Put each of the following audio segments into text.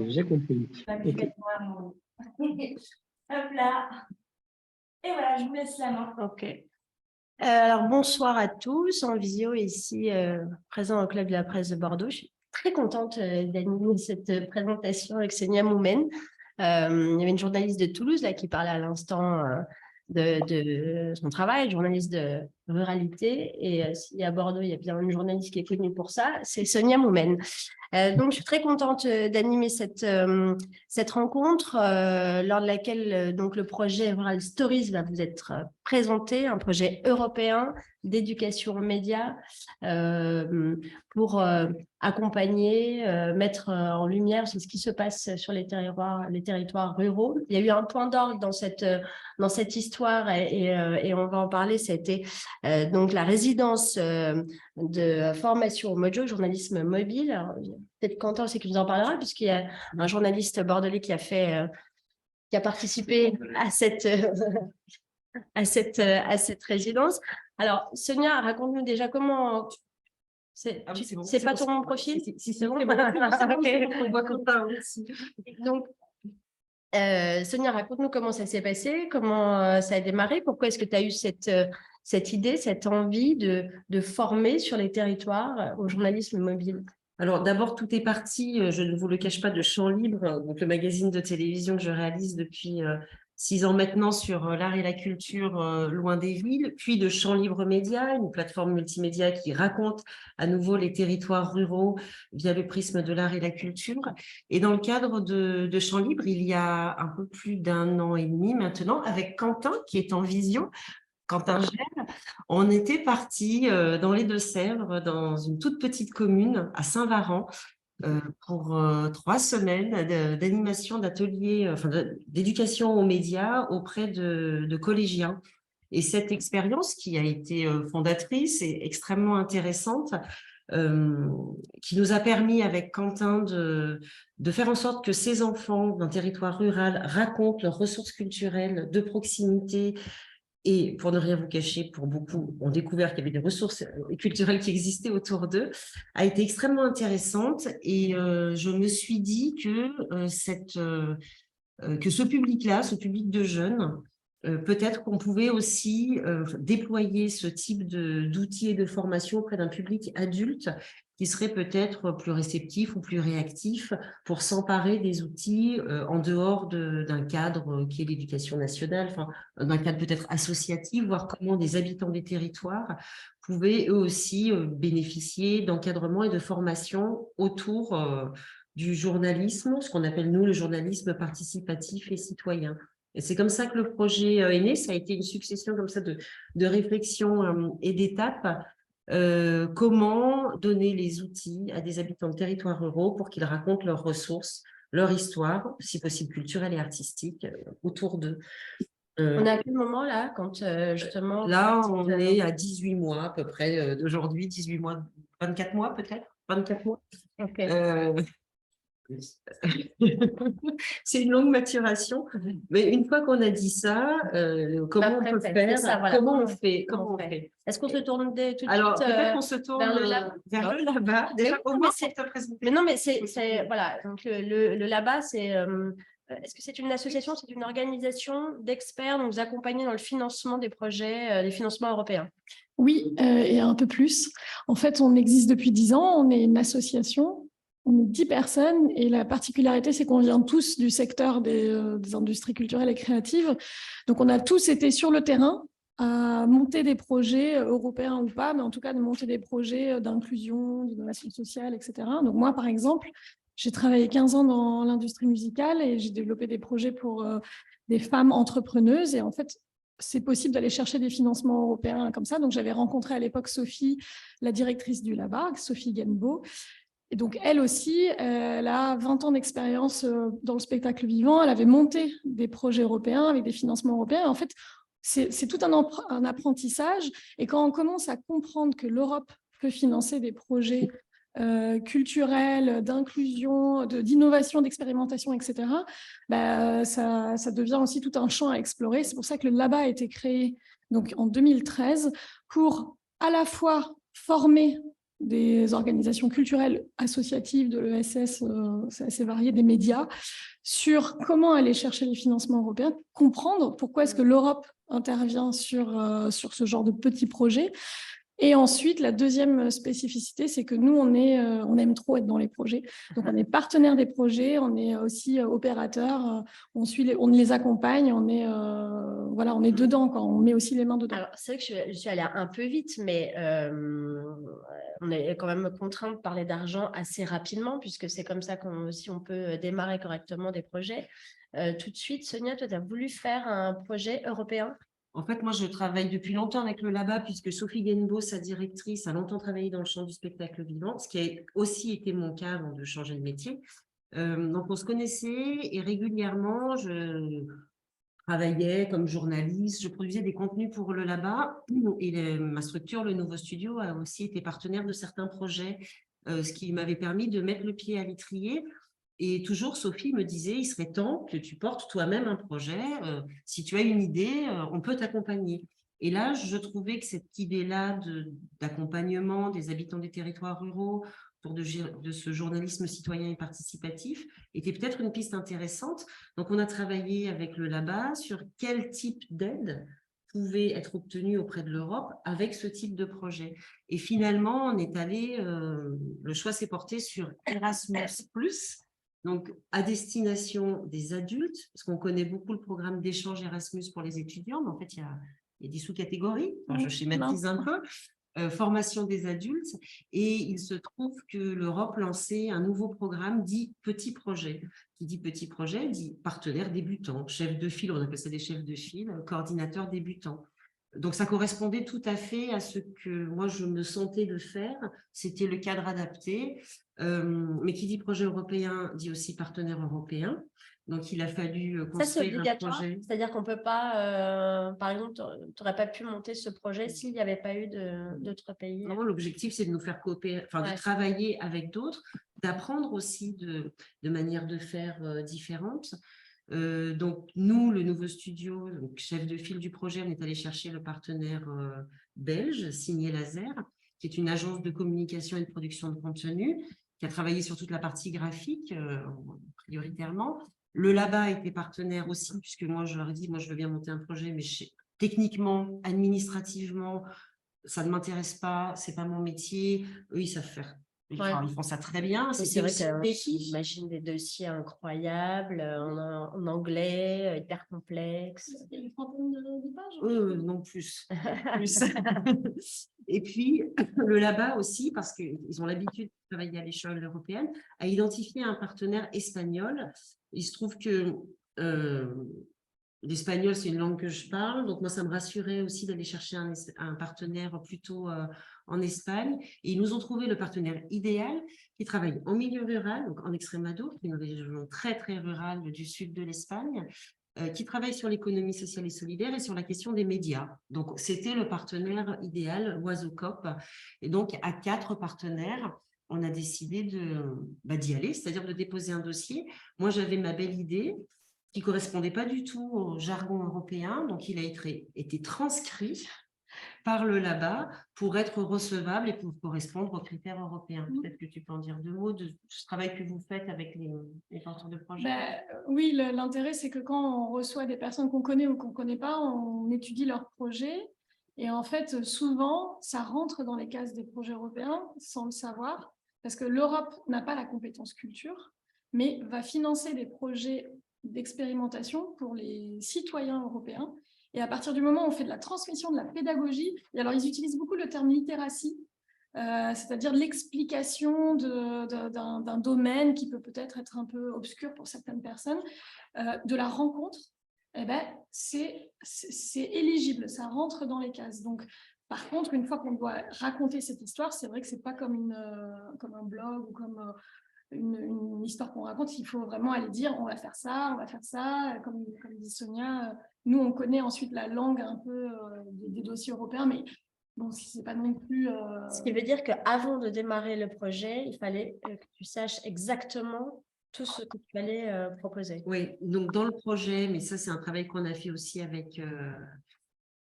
J'ai compris. Okay. Hop là. Et voilà, je vous laisse la main. Ok. Alors, bonsoir à tous, en visio ici, présent au Club de la Presse de Bordeaux. Je suis très contente d'animer cette présentation avec Sonia Moumen. Il y avait une journaliste de Toulouse là, qui parlait à l'instant de son travail, journaliste de ruralité. Et si à Bordeaux, il y a bien une journaliste qui est connue pour ça, c'est Sonia Moumen. Donc, je suis très contente d'animer cette rencontre lors de laquelle donc, le projet Rural Stories va vous être présenté, un projet européen d'éducation aux médias pour accompagner, mettre en lumière ce qui se passe sur les territoires ruraux. Il y a eu un point d'orgue dans cette histoire et on va en parler. C'était donc la résidence de formation au Mojo, journalisme mobile. Alors, peut-être Quentin aussi qui nous en parlera, puisqu'il y a un journaliste bordelais qui a participé à cette résidence. Alors, Sonia, raconte-nous déjà comment... C'est pas ton profil? Si, c'est bon. On voit Quentin aussi. Donc, Sonia, raconte-nous comment ça s'est passé, comment ça a démarré, pourquoi est-ce que tu as eu cette idée, cette envie de former sur les territoires au journalisme mobile? Alors d'abord, tout est parti, je ne vous le cache pas, de Champ Libre, donc le magazine de télévision que je réalise depuis 6 ans maintenant sur l'art et la culture loin des villes, puis de Champ Libre Média, une plateforme multimédia qui raconte à nouveau les territoires ruraux via le prisme de l'art et la culture. Et dans le cadre de Champ Libre, il y a un peu plus d'1 an et demi maintenant, avec Quentin qui est en visio, Quentin Gel, on était parti dans les Deux-Sèvres, dans une toute petite commune à Saint-Varan, pour 3 semaines d'animation d'ateliers, d'éducation aux médias auprès de collégiens. Et cette expérience qui a été fondatrice et extrêmement intéressante, qui nous a permis avec Quentin de faire en sorte que ces enfants d'un territoire rural racontent leurs ressources culturelles de proximité. Et pour ne rien vous cacher, pour beaucoup, ont découvert qu'il y avait des ressources culturelles qui existaient autour d'eux, a été extrêmement intéressante. Et je me suis dit que ce public-là, ce public de jeunes, peut-être qu'on pouvait aussi déployer ce type d'outils et de formation auprès d'un public adulte qui serait peut-être plus réceptif ou plus réactif pour s'emparer des outils en dehors d'un cadre qui est l'éducation nationale, d'un cadre peut-être associatif, voir comment des habitants des territoires pouvaient eux aussi bénéficier d'encadrement et de formation autour du journalisme, ce qu'on appelle nous le journalisme participatif et citoyen. Et c'est comme ça que le projet est né. Ça a été une succession comme ça de réflexions et d'étapes. Comment donner les outils à des habitants de territoires ruraux pour qu'ils racontent leurs ressources, leur histoire, si possible culturelle et artistique, autour d'eux. On est à quel moment là, quand justement... Là, on est à 18 mois à peu près d'aujourd'hui, 18 mois, 24 mois peut-être, 24 mois. Okay. C'est une longue maturation, mais une fois qu'on a dit ça, comment on peut faire, comment on fait, Est-ce qu'on se tourne tout de suite peut-être qu'on se tourne vers le là-bas, déjà au moins pour te présenter. Mais non, mais c'est voilà, donc le là-bas, c'est est-ce que c'est une association, c'est une organisation d'experts, donc vous accompagnez dans le financement des projets, les financements européens? Oui, et un peu plus. En fait, on existe depuis 10 ans, on est une association. On est 10 personnes et la particularité, c'est qu'on vient tous du secteur des industries culturelles et créatives. Donc, on a tous été sur le terrain à monter des projets européens ou pas, mais en tout cas de monter des projets d'inclusion, d'innovation sociale, etc. Donc, moi, par exemple, j'ai travaillé 15 ans dans l'industrie musicale et j'ai développé des projets pour des femmes entrepreneuses. Et en fait, c'est possible d'aller chercher des financements européens comme ça. Donc, j'avais rencontré à l'époque Sophie, la directrice du LABA, Sophie Genbo. Et donc, elle aussi, elle a 20 ans d'expérience dans le spectacle vivant. Elle avait monté des projets européens avec des financements européens. En fait, c'est tout un apprentissage. Et quand on commence à comprendre que l'Europe peut financer des projets culturels, d'inclusion, d'innovation, d'expérimentation, etc., ça devient aussi tout un champ à explorer. C'est pour ça que le LABA a été créé donc, en 2013 pour à la fois former des organisations culturelles associatives, de l'ESS, c'est assez varié, des médias, sur comment aller chercher les financements européens, comprendre pourquoi est-ce que l'Europe intervient sur ce genre de petits projets. Et ensuite, la deuxième spécificité, c'est que nous, on aime trop être dans les projets. Donc, on est partenaire des projets, on est aussi opérateur, on les accompagne, on est dedans, quand on met aussi les mains dedans. Alors, c'est vrai que je suis allée un peu vite, mais on est quand même contraint de parler d'argent assez rapidement, puisque c'est comme ça si on peut démarrer correctement des projets. Tout de suite, Sonia, toi, tu as voulu faire un projet européen? En fait, moi, je travaille depuis longtemps avec le LABA, puisque Sophie Guenbeau, sa directrice, a longtemps travaillé dans le champ du spectacle vivant, ce qui a aussi été mon cas avant de changer de métier. Donc, on se connaissait et régulièrement, je travaillais comme journaliste, je produisais des contenus pour le LABA et ma structure, le Nouveau Studio, a aussi été partenaire de certains projets, ce qui m'avait permis de mettre le pied à l'étrier. Et toujours, Sophie me disait, il serait temps que tu portes toi-même un projet. Si tu as une idée, on peut t'accompagner. Et là, je trouvais que cette idée-là d'accompagnement des habitants des territoires ruraux autour de ce journalisme citoyen et participatif était peut-être une piste intéressante. Donc, on a travaillé avec le LABA sur quel type d'aide pouvait être obtenu auprès de l'Europe avec ce type de projet. Et finalement, on est allé, le choix s'est porté sur Erasmus+, donc à destination des adultes, parce qu'on connaît beaucoup le programme d'échange Erasmus pour les étudiants, mais en fait, il y a des sous-catégories, enfin, je schématise un peu, formation des adultes, et il se trouve que l'Europe lançait un nouveau programme dit Petit Projet. Qui dit Petit Projet, dit partenaire débutant, chef de file, on appelle ça des chefs de file, coordinateur débutant. Donc, ça correspondait tout à fait à ce que moi, je me sentais de faire. C'était le cadre adapté. Mais qui dit projet européen, dit aussi partenaire européen. Donc, il a fallu construire un projet. C'est-à-dire qu'on ne peut pas, par exemple, tu n'aurais pas pu monter ce projet s'il n'y avait pas eu d'autres pays. Non, l'objectif, c'est de nous faire coopérer, enfin, de travailler avec d'autres, d'apprendre aussi de manières de faire différentes. Donc, nous, le Nouveau Studio, donc, chef de file du projet, on est allé chercher le partenaire belge, Signé Laser, qui est une agence de communication et de production de contenu, qui a travaillé sur toute la partie graphique, prioritairement. Le LABA était partenaire aussi, puisque moi, je leur ai dit, moi, je veux bien monter un projet, mais techniquement, administrativement, ça ne m'intéresse pas, c'est pas mon métier. Eux, ils savent faire. Ils font ça très bien. C'est vrai j'imagine des dossiers incroyables, en anglais, hyper complexes. Il y a une trentaine de pages. Non, plus. Et puis, le LABA aussi, parce qu'ils ont l'habitude de travailler à l'échelle européenne, a identifié un partenaire espagnol. Il se trouve que l'espagnol, c'est une langue que je parle, donc moi, ça me rassurait aussi d'aller chercher un partenaire plutôt en Espagne. Et ils nous ont trouvé le partenaire idéal qui travaille en milieu rural, donc en Extremadure, qui est une région très, très rurale du sud de l'Espagne, qui travaille sur l'économie sociale et solidaire et sur la question des médias. Donc, c'était le partenaire idéal, Oiseau-Cop. Et donc, à 4 partenaires, on a décidé d'y aller, c'est-à-dire de déposer un dossier. Moi, j'avais ma belle idée qui ne correspondait pas du tout au jargon européen, donc il a été transcrit par le LABA pour être recevable et pour correspondre aux critères européens. Peut-être que tu peux en dire 2 mots de ce travail que vous faites avec les porteurs de projet. Oui, l'intérêt, c'est que quand on reçoit des personnes qu'on connaît ou qu'on ne connaît pas, on étudie leur projet. Et en fait, souvent, ça rentre dans les cases des projets européens sans le savoir, parce que l'Europe n'a pas la compétence culture, mais va financer des projets d'expérimentation pour les citoyens européens. Et à partir du moment où on fait de la transmission, de la pédagogie, et alors ils utilisent beaucoup le terme littératie, c'est-à-dire l'explication d'un domaine qui peut peut-être être un peu obscur pour certaines personnes, de la rencontre, eh ben, c'est éligible, ça rentre dans les cases. Donc, par contre, une fois qu'on doit raconter cette histoire, c'est vrai que ce n'est pas comme un blog ou comme une histoire qu'on raconte, il faut vraiment aller dire on va faire ça, comme dit Sonia. Nous, on connaît ensuite la langue un peu des dossiers européens, mais bon, si c'est pas non plus... Ce qui veut dire qu'avant de démarrer le projet, il fallait que tu saches exactement tout ce que tu allais proposer. Oui, donc dans le projet, mais ça, c'est un travail qu'on a fait aussi avec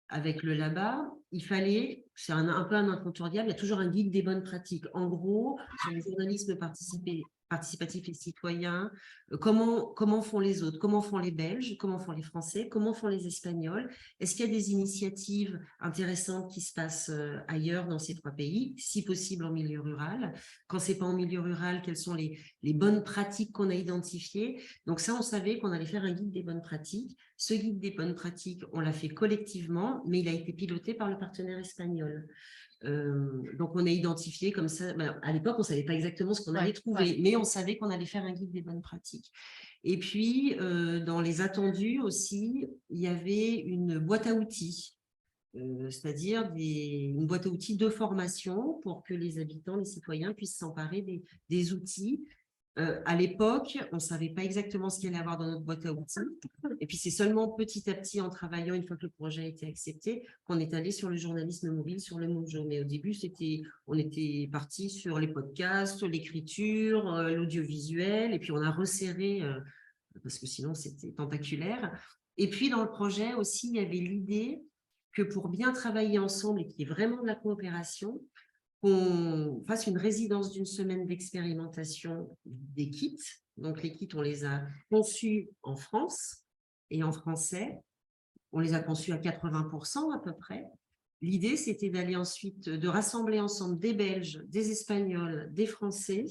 avec le LABA, il fallait, c'est un peu un incontournable, il y a toujours un guide des bonnes pratiques. En gros, sur le journalisme participatif et citoyen, comment font les autres, comment font les Belges, comment font les Français, comment font les Espagnols. Est-ce qu'il y a des initiatives intéressantes qui se passent ailleurs dans ces 3 pays, si possible en milieu rural? Quand ce n'est pas en milieu rural, quelles sont les bonnes pratiques qu'on a identifiées? Donc ça, on savait qu'on allait faire un guide des bonnes pratiques. Ce guide des bonnes pratiques, on l'a fait collectivement, mais il a été piloté par le partenaire espagnol. Donc, on a identifié comme ça. À l'époque, on ne savait pas exactement ce qu'on allait trouver, mais on savait qu'on allait faire un guide des bonnes pratiques. Et puis, dans les attendus aussi, il y avait une boîte à outils, c'est-à-dire une boîte à outils de formation pour que les habitants, les citoyens puissent s'emparer des outils. À l'époque, on ne savait pas exactement ce qu'il allait avoir dans notre boîte à outils. Et puis, c'est seulement petit à petit, en travaillant, une fois que le projet a été accepté, qu'on est allé sur le journalisme mobile, sur le Mojo. Mais au début, on était parti sur les podcasts, l'écriture, l'audiovisuel, et puis on a resserré, parce que sinon, c'était tentaculaire. Et puis, dans le projet aussi, il y avait l'idée que pour bien travailler ensemble et qu'il y ait vraiment de la coopération, qu'on fasse une résidence d'1 semaine d'expérimentation des kits. Donc, les kits, on les a conçus en France et en français. On les a conçus à 80% à peu près. L'idée, c'était d'aller ensuite, de rassembler ensemble des Belges, des Espagnols, des Français,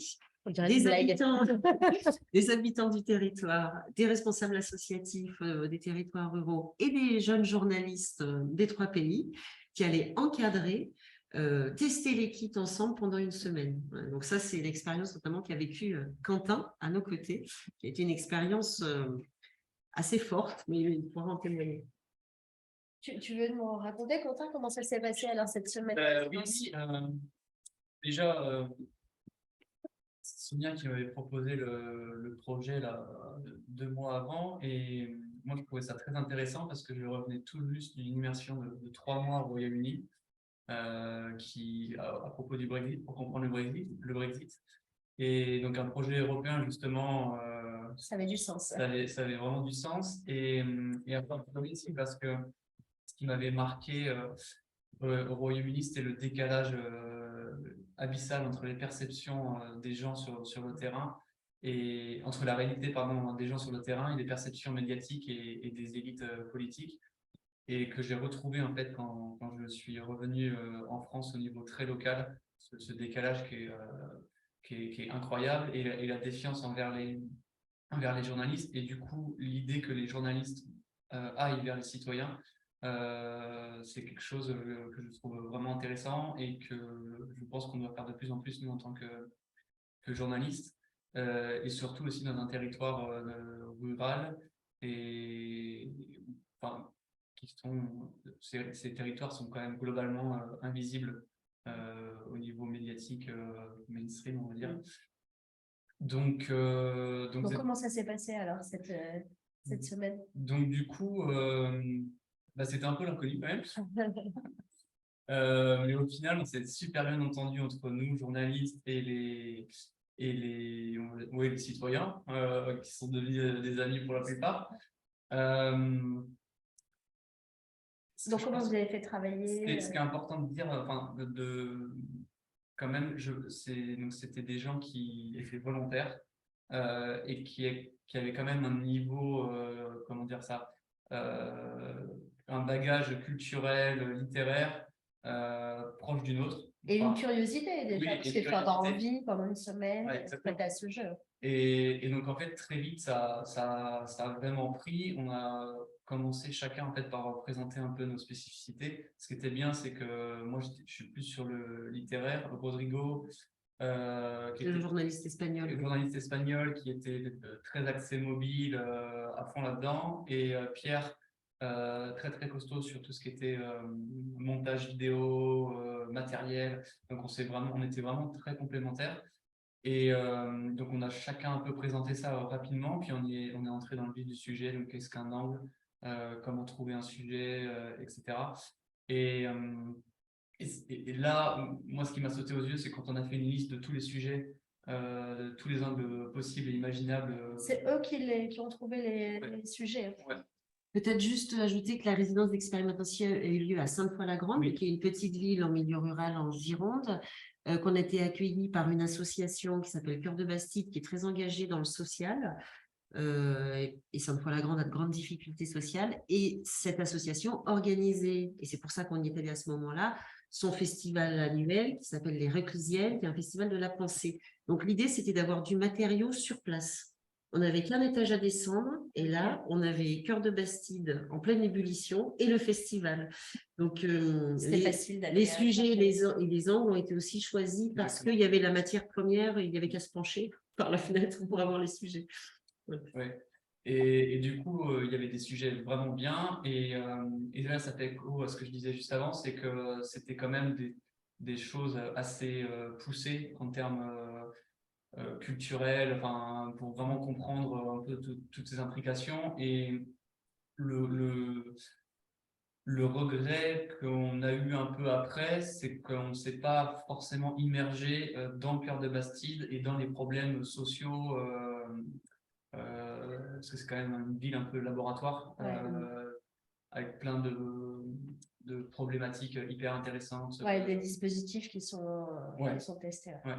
des habitants du territoire, des responsables associatifs des territoires ruraux et des jeunes journalistes des 3 pays qui allaient encadrer, tester les kits ensemble pendant 1 semaine. Donc ça, c'est l'expérience notamment qu'a vécu Quentin à nos côtés, qui a été une expérience assez forte, mais il pourra en témoigner. Tu veux nous raconter, Quentin, comment ça s'est passé alors cette semaine? Oui, déjà, c'est Sonia qui m'avait proposé le projet là, 2 mois avant, et moi je trouvais ça très intéressant parce que je revenais tout juste d'une immersion de 3 mois au Royaume-Uni, à propos du Brexit, pour comprendre le Brexit. Et donc un projet européen justement, Ça avait du sens. ça avait vraiment du sens, et après aussi parce que ce qui m'avait marqué au Royaume-Uni, c'était le décalage abyssal entre les perceptions des gens sur le terrain, et entre la réalité des gens sur le terrain et les perceptions médiatiques et des élites politiques, et que j'ai retrouvé en fait quand je suis revenu en France au niveau très local, ce décalage qui est incroyable, et la défiance envers les journalistes, et du coup l'idée que les journalistes aillent vers les citoyens. C'est quelque chose que je trouve vraiment intéressant, et que je pense qu'on doit faire de plus en plus, nous, en tant que journalistes, et surtout aussi dans un territoire rural, et enfin, ces territoires sont quand même globalement invisibles au niveau médiatique mainstream, on va dire. Donc comment ça s'est passé alors cette semaine? Donc du coup, c'était un peu l'inconnu quand même. Mais au final, on s'est super bien entendu entre nous, journalistes, et les citoyens, qui sont devenus des amis pour la plupart. Donc comment vous avez fait travailler? Ce qui est important de dire, quand même, c'était des gens qui étaient volontaires, et qui avaient quand même un niveau, comment dire ça, un bagage culturel, littéraire proche du nôtre. Et une curiosité déjà, oui, parce que tu as envie pendant 1 semaine, ouais, à ce jeu. Et donc en fait, très vite, ça a vraiment pris. On a commencé chacun en fait par présenter un peu nos spécificités. Ce qui était bien, c'est que moi, je suis plus sur le littéraire. Rodrigo, qui était le journaliste espagnol, qui était très axé mobile, à fond là-dedans, et Pierre, très très costaud sur tout ce qui était montage vidéo, matériel. Donc on était vraiment très complémentaires. Et donc on a chacun un peu présenté ça rapidement, puis on est entré dans le vif du sujet. Donc qu'est-ce qu'un angle, comment trouver un sujet, etc. Et là, moi, ce qui m'a sauté aux yeux, c'est quand on a fait une liste de tous les sujets, tous les angles possibles et imaginables. C'est eux qui ont trouvé les sujets. Ouais. Peut-être juste ajouter que la résidence d'expérimentation a eu lieu à Sainte-Foy-la-Grande, Oui. qui est une petite ville en milieu rural en Gironde, qu'on a été accueillis par une association qui s'appelle Cœur de Bastide, qui est très engagée dans le social. Et Sainte-Foy-la-Grande a de grandes difficultés sociales. Et cette association organisait, et c'est pour ça qu'on y est allé à ce moment-là, son festival annuel qui s'appelle Les Réclusiennes, qui est un festival de la pensée. Donc l'idée, c'était d'avoir du matériau sur place. On n'avait qu'un étage à descendre, et là, on avait Cœur de Bastide en pleine ébullition et le festival. Donc, C'était facile d'aller les sujets et les angles ont été aussi choisis parce qu'il y avait la matière première, et il n'y avait qu'à se pencher par la fenêtre pour avoir les sujets. Ouais. Et du coup, il y avait des sujets vraiment bien. Et là, ça fait écho à ce que je disais juste avant, c'est que c'était quand même des choses assez poussées en termes culturels, enfin, pour vraiment comprendre un peu toutes ces implications. Et le regret qu'on a eu un peu après, c'est qu'on ne s'est pas forcément immergé dans le cœur de Bastide et dans les problèmes sociaux. Parce que c'est quand même une ville un peu laboratoire, avec plein de problématiques hyper intéressantes. Ouais, des dispositifs qui sont testés. Ouais.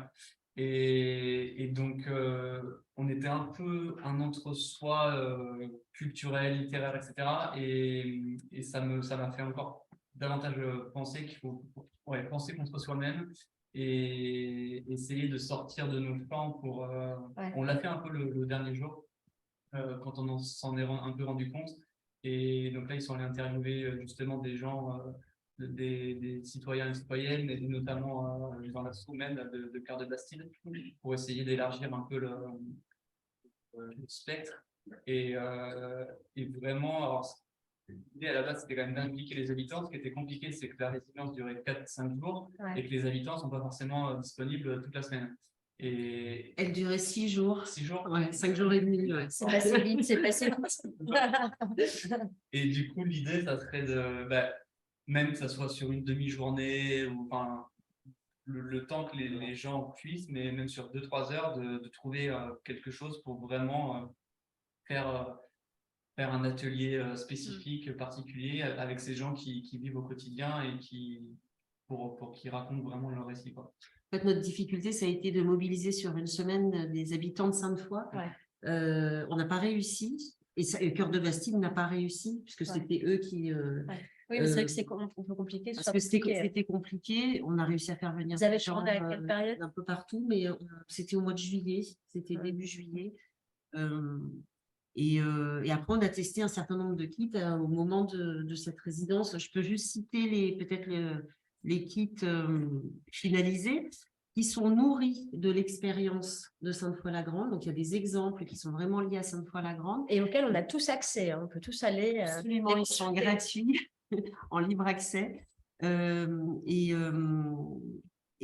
Et donc, on était un peu un entre-soi culturel, littéraire, etc. Et ça m'a fait encore davantage penser qu'il faut penser contre soi-même et essayer de sortir de nos champs pour... On l'a fait un peu le dernier jour, quand on s'en est un peu rendu compte. Et donc là, ils sont allés interviewer justement des gens, des citoyens et citoyennes, et notamment dans la sous-maine de Cœur de Bastide, pour essayer d'élargir un peu le spectre. Et vraiment, alors, l'idée à la base, c'était quand même d'impliquer les habitants. Ce qui était compliqué, c'est que la résidence durait 4-5 jours et que les habitants ne sont pas forcément disponibles toute la semaine. Et elle durait 6 jours. 6 jours. Ouais, 5 jours et demi. Ouais. C'est passé vite, c'est passé vite. Et du coup, l'idée, ça serait de, même que ça soit sur une demi-journée, ou enfin, le temps que les gens puissent, mais même sur 2-3 heures, de trouver quelque chose pour vraiment faire un atelier spécifique, particulier, avec ces gens qui vivent au quotidien et pour qu'ils racontent vraiment leur récit, quoi. En fait, notre difficulté, ça a été de mobiliser sur une semaine des habitants de Sainte-Foy. On n'a pas réussi. Et Cœur de Bastide n'a pas réussi, puisque c'était eux qui... Oui, mais c'est vrai que c'est un peu compliqué. Parce que c'était compliqué. On a réussi à faire venir Vous avez des gens changé à quelle période? un peu partout, mais c'était au mois de juillet. C'était début juillet. Et après, on a testé un certain nombre de kits au moment de cette résidence. Je peux juste citer peut-être les kits finalisés qui sont nourris de l'expérience de Sainte-Foy-la-Grande. Donc, il y a des exemples qui sont vraiment liés à Sainte-Foy-la-Grande. Et auxquels on a tous accès. Hein. On peut tous aller. Absolument, ils sont gratuits, en libre accès. Et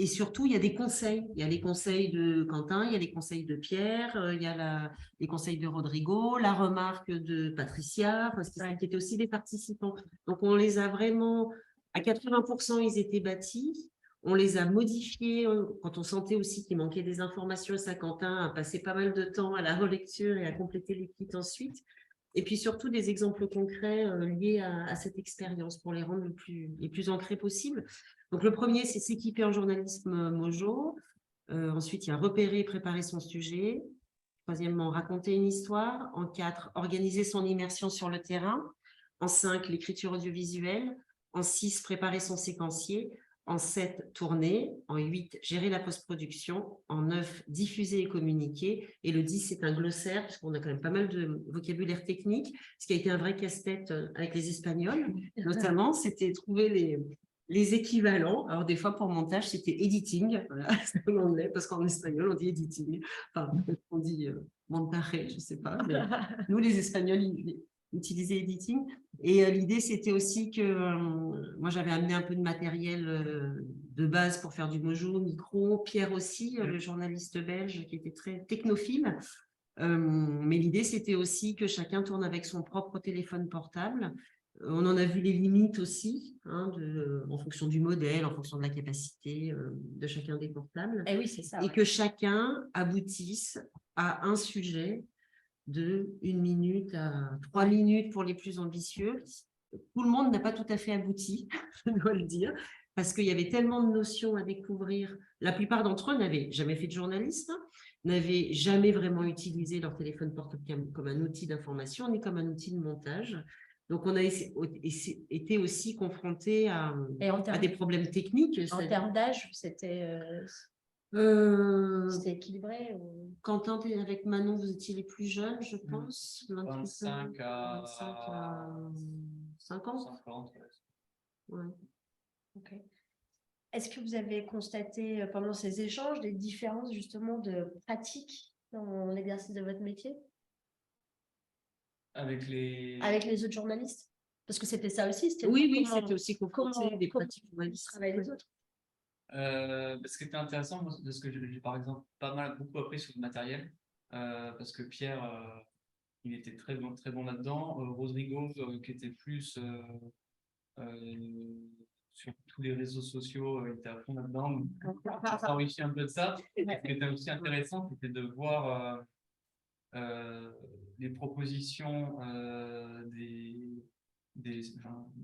surtout, il y a des conseils. Il y a les conseils de Quentin, il y a les conseils de Pierre, il y a les conseils de Rodrigo, la remarque de Patricia, parce qui étaient aussi des participants. Donc, on les a vraiment, à 80%, ils étaient bâtis. On les a modifiés quand on sentait aussi qu'il manquait des informations. Saint-Quentin a passé pas mal de temps à la relecture et à compléter les kits ensuite. Et puis surtout des exemples concrets liés à cette expérience pour les rendre les plus ancrés possibles. Donc le premier, c'est s'équiper en journalisme Mojo. Ensuite, il y a repérer et préparer son sujet. Troisièmement, raconter une histoire. En 4, organiser son immersion sur le terrain. En 5, l'écriture audiovisuelle. En 6, préparer son séquencier. En 7, tourner. En 8, gérer la post-production. En 9, diffuser et communiquer. Et le 10, c'est un glossaire, parce qu'on a quand même pas mal de vocabulaire technique. Ce qui a été un vrai casse-tête avec les Espagnols, notamment, c'était trouver les équivalents. Alors, des fois, pour montage, c'était editing. Voilà, c'est en anglais, parce qu'en espagnol, on dit editing. Enfin, on dit montaje, je ne sais pas. Mais nous, les Espagnols, ils utilisaient editing. Et l'idée, c'était aussi que moi, j'avais amené un peu de matériel de base pour faire du mojo, micro. Pierre aussi, le journaliste belge, qui était très technophile. Mais l'idée, c'était aussi que chacun tourne avec son propre téléphone portable. On en a vu les limites aussi, hein, en fonction du modèle, en fonction de la capacité de chacun des portables. Et oui, c'est ça. Et que chacun aboutisse à un sujet de 1 minute à 3 minutes pour les plus ambitieux. Tout le monde n'a pas tout à fait abouti, je dois le dire, parce qu'il y avait tellement de notions à découvrir. La plupart d'entre eux n'avaient jamais fait de journalisme, n'avaient jamais vraiment utilisé leur téléphone portable comme un outil d'information, ni comme un outil de montage. Donc, on a été aussi confrontés à des problèmes techniques. En termes d'âge, c'était équilibré Quentin, avec Manon, vous étiez les plus jeunes, je pense. 25 à 50. 50, Ouais. Ok. Est-ce que vous avez constaté pendant ces échanges des différences justement de pratique dans l'exercice de votre métier avec les autres journalistes? Parce que c'était ça aussi, c'était Oui, comment- c'était aussi confronté des pratiques journalistes. travaillent les autres. Ce qui était intéressant, moi, de ce que j'ai par exemple beaucoup appris sur le matériel, parce que Pierre, il était très bon là-dedans. Rodrigo, qui était plus sur tous les réseaux sociaux, il était à fond là-dedans. Ça enrichit un peu de ça. Ce qui était aussi intéressant, c'était de voir les propositions des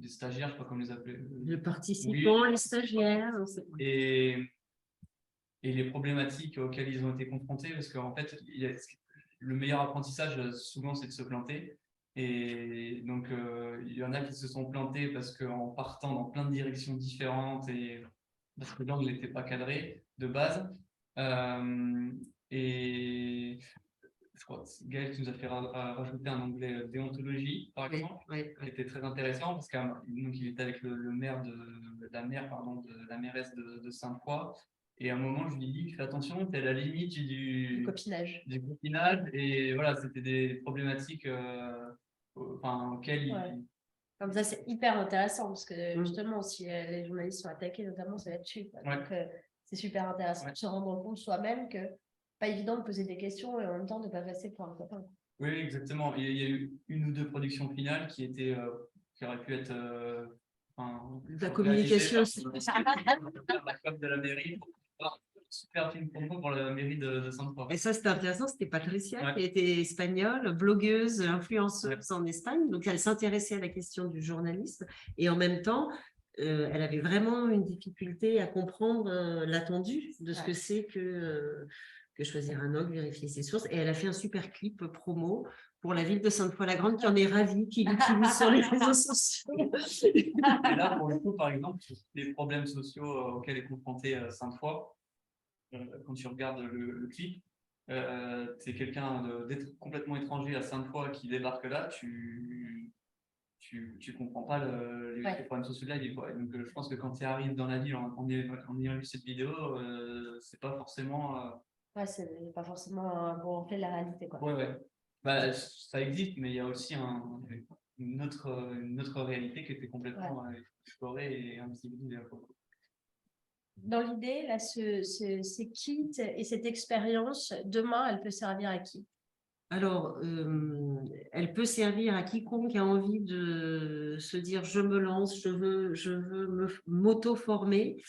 stagiaires, je sais pas comment les appeler. Les participants, Oui. les stagiaires. Et les problématiques auxquelles ils ont été confrontés, parce qu'en fait, le meilleur apprentissage, souvent, c'est de se planter. Et donc, il y en a qui se sont plantés parce qu'en partant dans plein de directions différentes, et parce que l'angle n'était pas cadré de base. Et je crois que Gaël qui nous a fait rajouter un onglet déontologie, par exemple, qui était très intéressant parce qu'il était avec le maire de la mairesse de Sainte-Foy. Et à un moment, je lui dis, fais attention, t'es à la limite du copinage. Et voilà, c'était des problématiques auxquelles Comme ça, c'est hyper intéressant parce que justement, si les journalistes sont attaqués, notamment, ça va être dessus. Ouais. Donc, c'est super intéressant de se rendre compte soi-même que pas évident de poser des questions et en même temps de ne pas passer pour un copain. Oui, exactement. Et il y a eu 1 ou 2 productions finales qui auraient pu être la communication. La com de la mairie. Super film pour la mairie de Sainte-Foy. Et ça, c'était intéressant. C'était Patricia, qui était espagnole, blogueuse, influenceuse en Espagne. Donc, elle s'intéressait à la question du journalisme. Et en même temps, elle avait vraiment une difficulté à comprendre l'attendu de ce que c'est que choisir un angle, vérifier ses sources. Et elle a fait un super clip promo pour la ville de Sainte-Foy-la-Grande, qui en est ravie, qui l'utilise sur les réseaux sociaux. Et là, pour le coup, par exemple, les problèmes sociaux auxquels est confrontée Sainte-Foy, quand tu regardes le clip, c'est quelqu'un complètement étranger à Sainte-Foy qui débarque là, tu comprends pas les problèmes sociaux de la ville. Donc, je pense que quand tu arrives dans la ville en ayant vu cette vidéo, c'est pas forcément... c'est pas forcément un bon reflet de la réalité, quoi. Ouais. Bah, ça existe, mais il y a aussi une autre réalité qui était complètement explorée et invisibilisée. Dans l'idée, là, ce kit et cette expérience, demain, elle peut servir à qui? Alors, elle peut servir à quiconque a envie de se dire je me lance, je veux m'auto-former.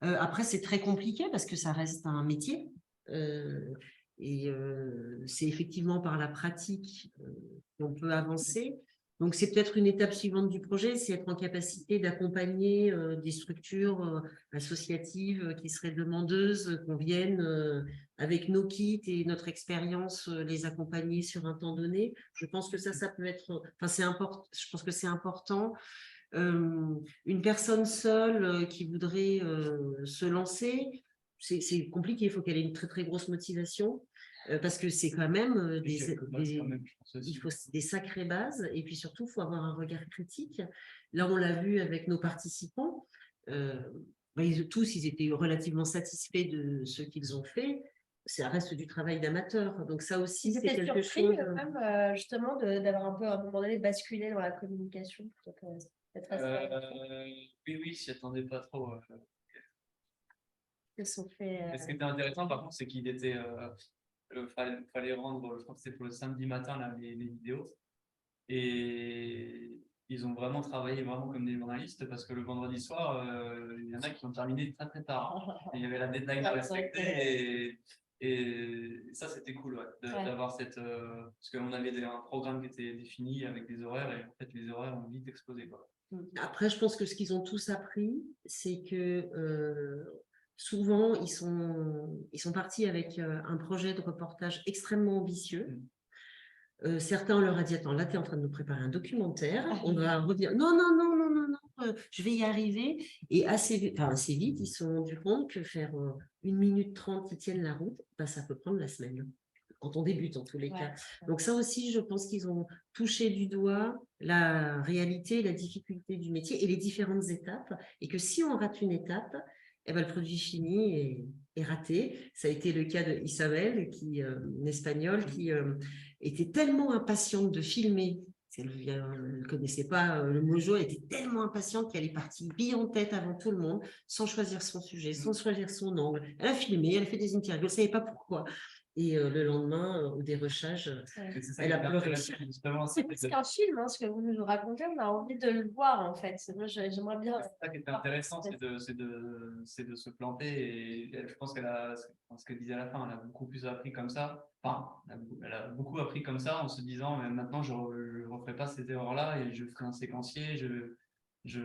Après, c'est très compliqué parce que ça reste un métier. C'est effectivement par la pratique qu'on peut avancer. Donc, c'est peut-être une étape suivante du projet, c'est être en capacité d'accompagner des structures associatives qui seraient demandeuses, qu'on vienne avec nos kits et notre expérience les accompagner sur un temps donné. Je pense que ça peut être... Enfin, c'est important. Je pense que c'est important. Une personne seule qui voudrait se lancer, c'est compliqué, il faut qu'elle ait une très très grosse motivation parce que c'est quand même il faut des sacrées bases et puis surtout il faut avoir un regard critique. Là on l'a vu avec nos participants, tous ils étaient relativement satisfaits de ce qu'ils ont fait. Ça reste du travail d'amateur, donc ça aussi c'est quelque chose. Même, justement d'avoir un peu à un moment donné basculé dans la communication plutôt que oui, s'y attendait pas trop. Ce qui était intéressant, par contre, c'est qu'il était. Fallait rendre, je crois que c'était pour le samedi matin, là, les vidéos. Et ils ont vraiment travaillé vraiment comme des journalistes parce que le vendredi soir, il y en a qui ont terminé très très tard. Et il y avait la deadline à respecter. Et ça, c'était cool, ouais, d'avoir cette... parce qu'on avait un programme qui était défini avec des horaires, et en fait, les horaires ont vite explosé, quoi. Après, je pense que ce qu'ils ont tous appris, c'est que souvent, ils sont partis avec un projet de reportage extrêmement ambitieux. Certains, on leur a dit, attends, là, tu es en train de nous préparer un documentaire, on va revenir. Non, non, non, non, non, non, je vais y arriver. Et assez vite, ils se sont rendus compte que faire 1 minute 30 qui tiennent la route, bah, ça peut prendre la semaine, quand on débute en tous les cas. Donc ça aussi, je pense qu'ils ont touché du doigt la réalité, la difficulté du métier et les différentes étapes. Et que si on rate une étape, eh ben, le produit fini est raté. Ça a été le cas de Isabelle, une Espagnole, qui était tellement impatiente de filmer. Elle ne connaissait pas le Mojo, elle était tellement impatiente qu'elle est partie bille en tête avant tout le monde, sans choisir son sujet, sans choisir son angle. Elle a filmé, elle a fait des interviews, elle ne savait pas pourquoi. Et le lendemain, au dérochage, elle a pleuré. C'est plus qu'un film, hein, ce que vous nous racontez, on a envie de le voir en fait. Moi, j'aimerais bien. C'est ça qui était intéressant, c'est de se planter. Et je pense qu'elle a, ce qu'elle disait à la fin, elle a beaucoup plus appris comme ça. Enfin, elle a beaucoup appris comme ça en se disant, mais maintenant, je ne referai pas ces erreurs-là et je ferai un séquencier, je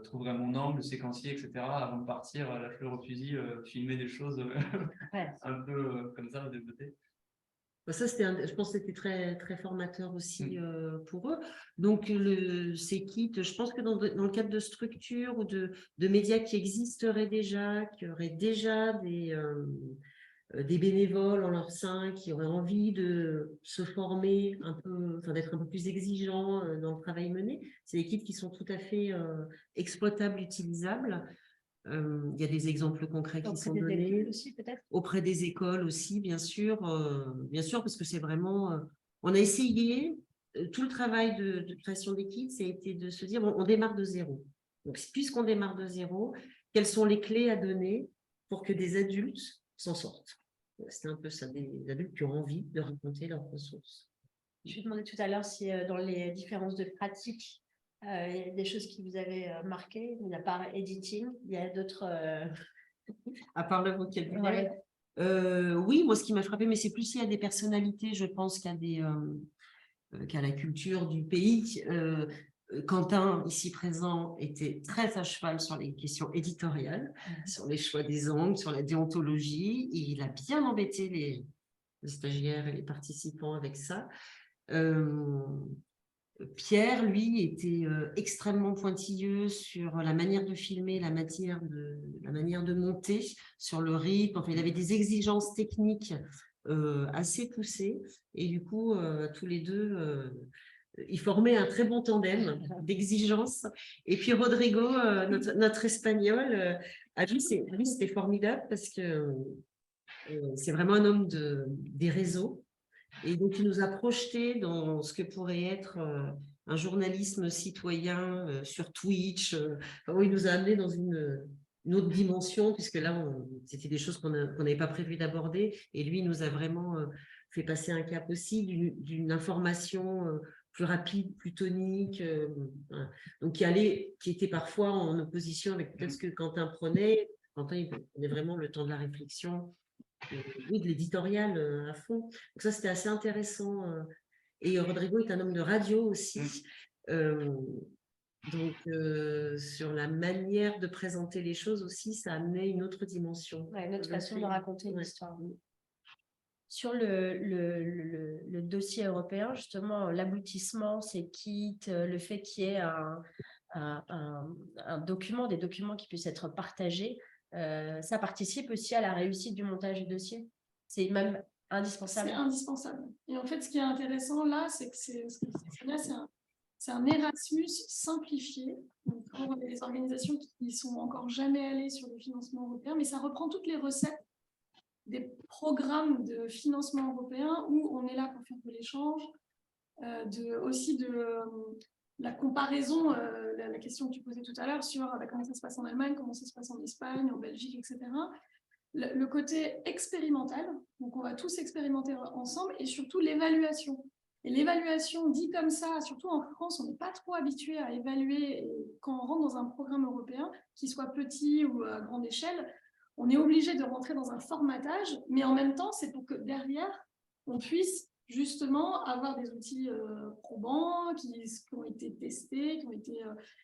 trouverai mon angle, le séquencier, etc. avant de partir à la fleur au fusil, filmer des choses un peu comme ça, de côté. Ça, je pense que c'était très, très formateur aussi pour eux. Donc, ces kits, je pense que dans le cadre de structures ou de médias qui existeraient déjà, qui auraient déjà des bénévoles en leur sein, qui auraient envie de se former un peu, enfin, d'être un peu plus exigeants dans le travail mené, c'est des kits qui sont tout à fait exploitables, utilisables. Il y a des exemples concrets qui sont donnés aussi, auprès des écoles aussi, bien sûr, parce que c'est vraiment... on a essayé, tout le travail de création des kits, ça a été de se dire, bon, on démarre de zéro. Donc, puisqu'on démarre de zéro, quelles sont les clés à donner pour que des adultes s'en sortent? C'était un peu ça, des adultes qui ont envie de raconter leurs ressources. Je vous demandais tout à l'heure si dans les différences de pratiques, il y a des choses qui vous avaient marqué, à part editing, il y a d'autres... À part le vocabulaire. Oui, moi, ce qui m'a frappé, mais c'est plus lié à des personnalités, je pense, qu'à la culture du pays. Quentin, ici présent, était très à cheval sur les questions éditoriales, sur les choix des angles, sur la déontologie. Et il a bien embêté les stagiaires et les participants avec ça. Pierre, lui, était extrêmement pointilleux sur la manière de filmer, la manière de monter, sur le rythme. Enfin, il avait des exigences techniques assez poussées. Et du coup, tous les deux, ils formaient un très bon tandem d'exigences. Et puis Rodrigo, notre Espagnol, lui, c'était formidable parce que c'est vraiment un homme des réseaux. Et donc, il nous a projeté dans ce que pourrait être un journalisme citoyen sur Twitch. Où il nous a amené dans une autre dimension, puisque là, c'était des choses qu'on n'avait pas prévu d'aborder. Et lui, il nous a vraiment fait passer un cap aussi d'une information plus rapide, plus tonique. Donc, qui était parfois en opposition avec peut-être ce que Quentin prenait. Quentin, il prenait vraiment le temps de la réflexion. Oui, de l'éditorial à fond. Donc ça, c'était assez intéressant. Et Rodrigo est un homme de radio aussi. Donc, sur la manière de présenter les choses aussi, ça amenait une autre dimension. Une autre façon de raconter l'histoire. Sur le dossier européen, justement, l'aboutissement, ces kits, le fait qu'il y ait un document, des documents qui puissent être partagés, ça participe aussi à la réussite du montage du dossier. C'est même indispensable. C'est indispensable. Et en fait, ce qui est intéressant là, c'est que c'est un Erasmus simplifié pour les organisations qui ne sont encore jamais allées sur le financement européen, mais ça reprend toutes les recettes des programmes de financement européen où on est là pour faire de l'échange, aussi de la comparaison, la question que tu posais tout à l'heure sur comment ça se passe en Allemagne, comment ça se passe en Espagne, en Belgique, etc. Le côté expérimental, donc on va tous expérimenter ensemble, et surtout l'évaluation. Et l'évaluation dit comme ça, surtout en France, on n'est pas trop habitué à évaluer quand on rentre dans un programme européen, qu'il soit petit ou à grande échelle. on est obligé de rentrer dans un formatage, mais en même temps, c'est pour que derrière, on puisse justement avoir des outils probants qui ont été testés,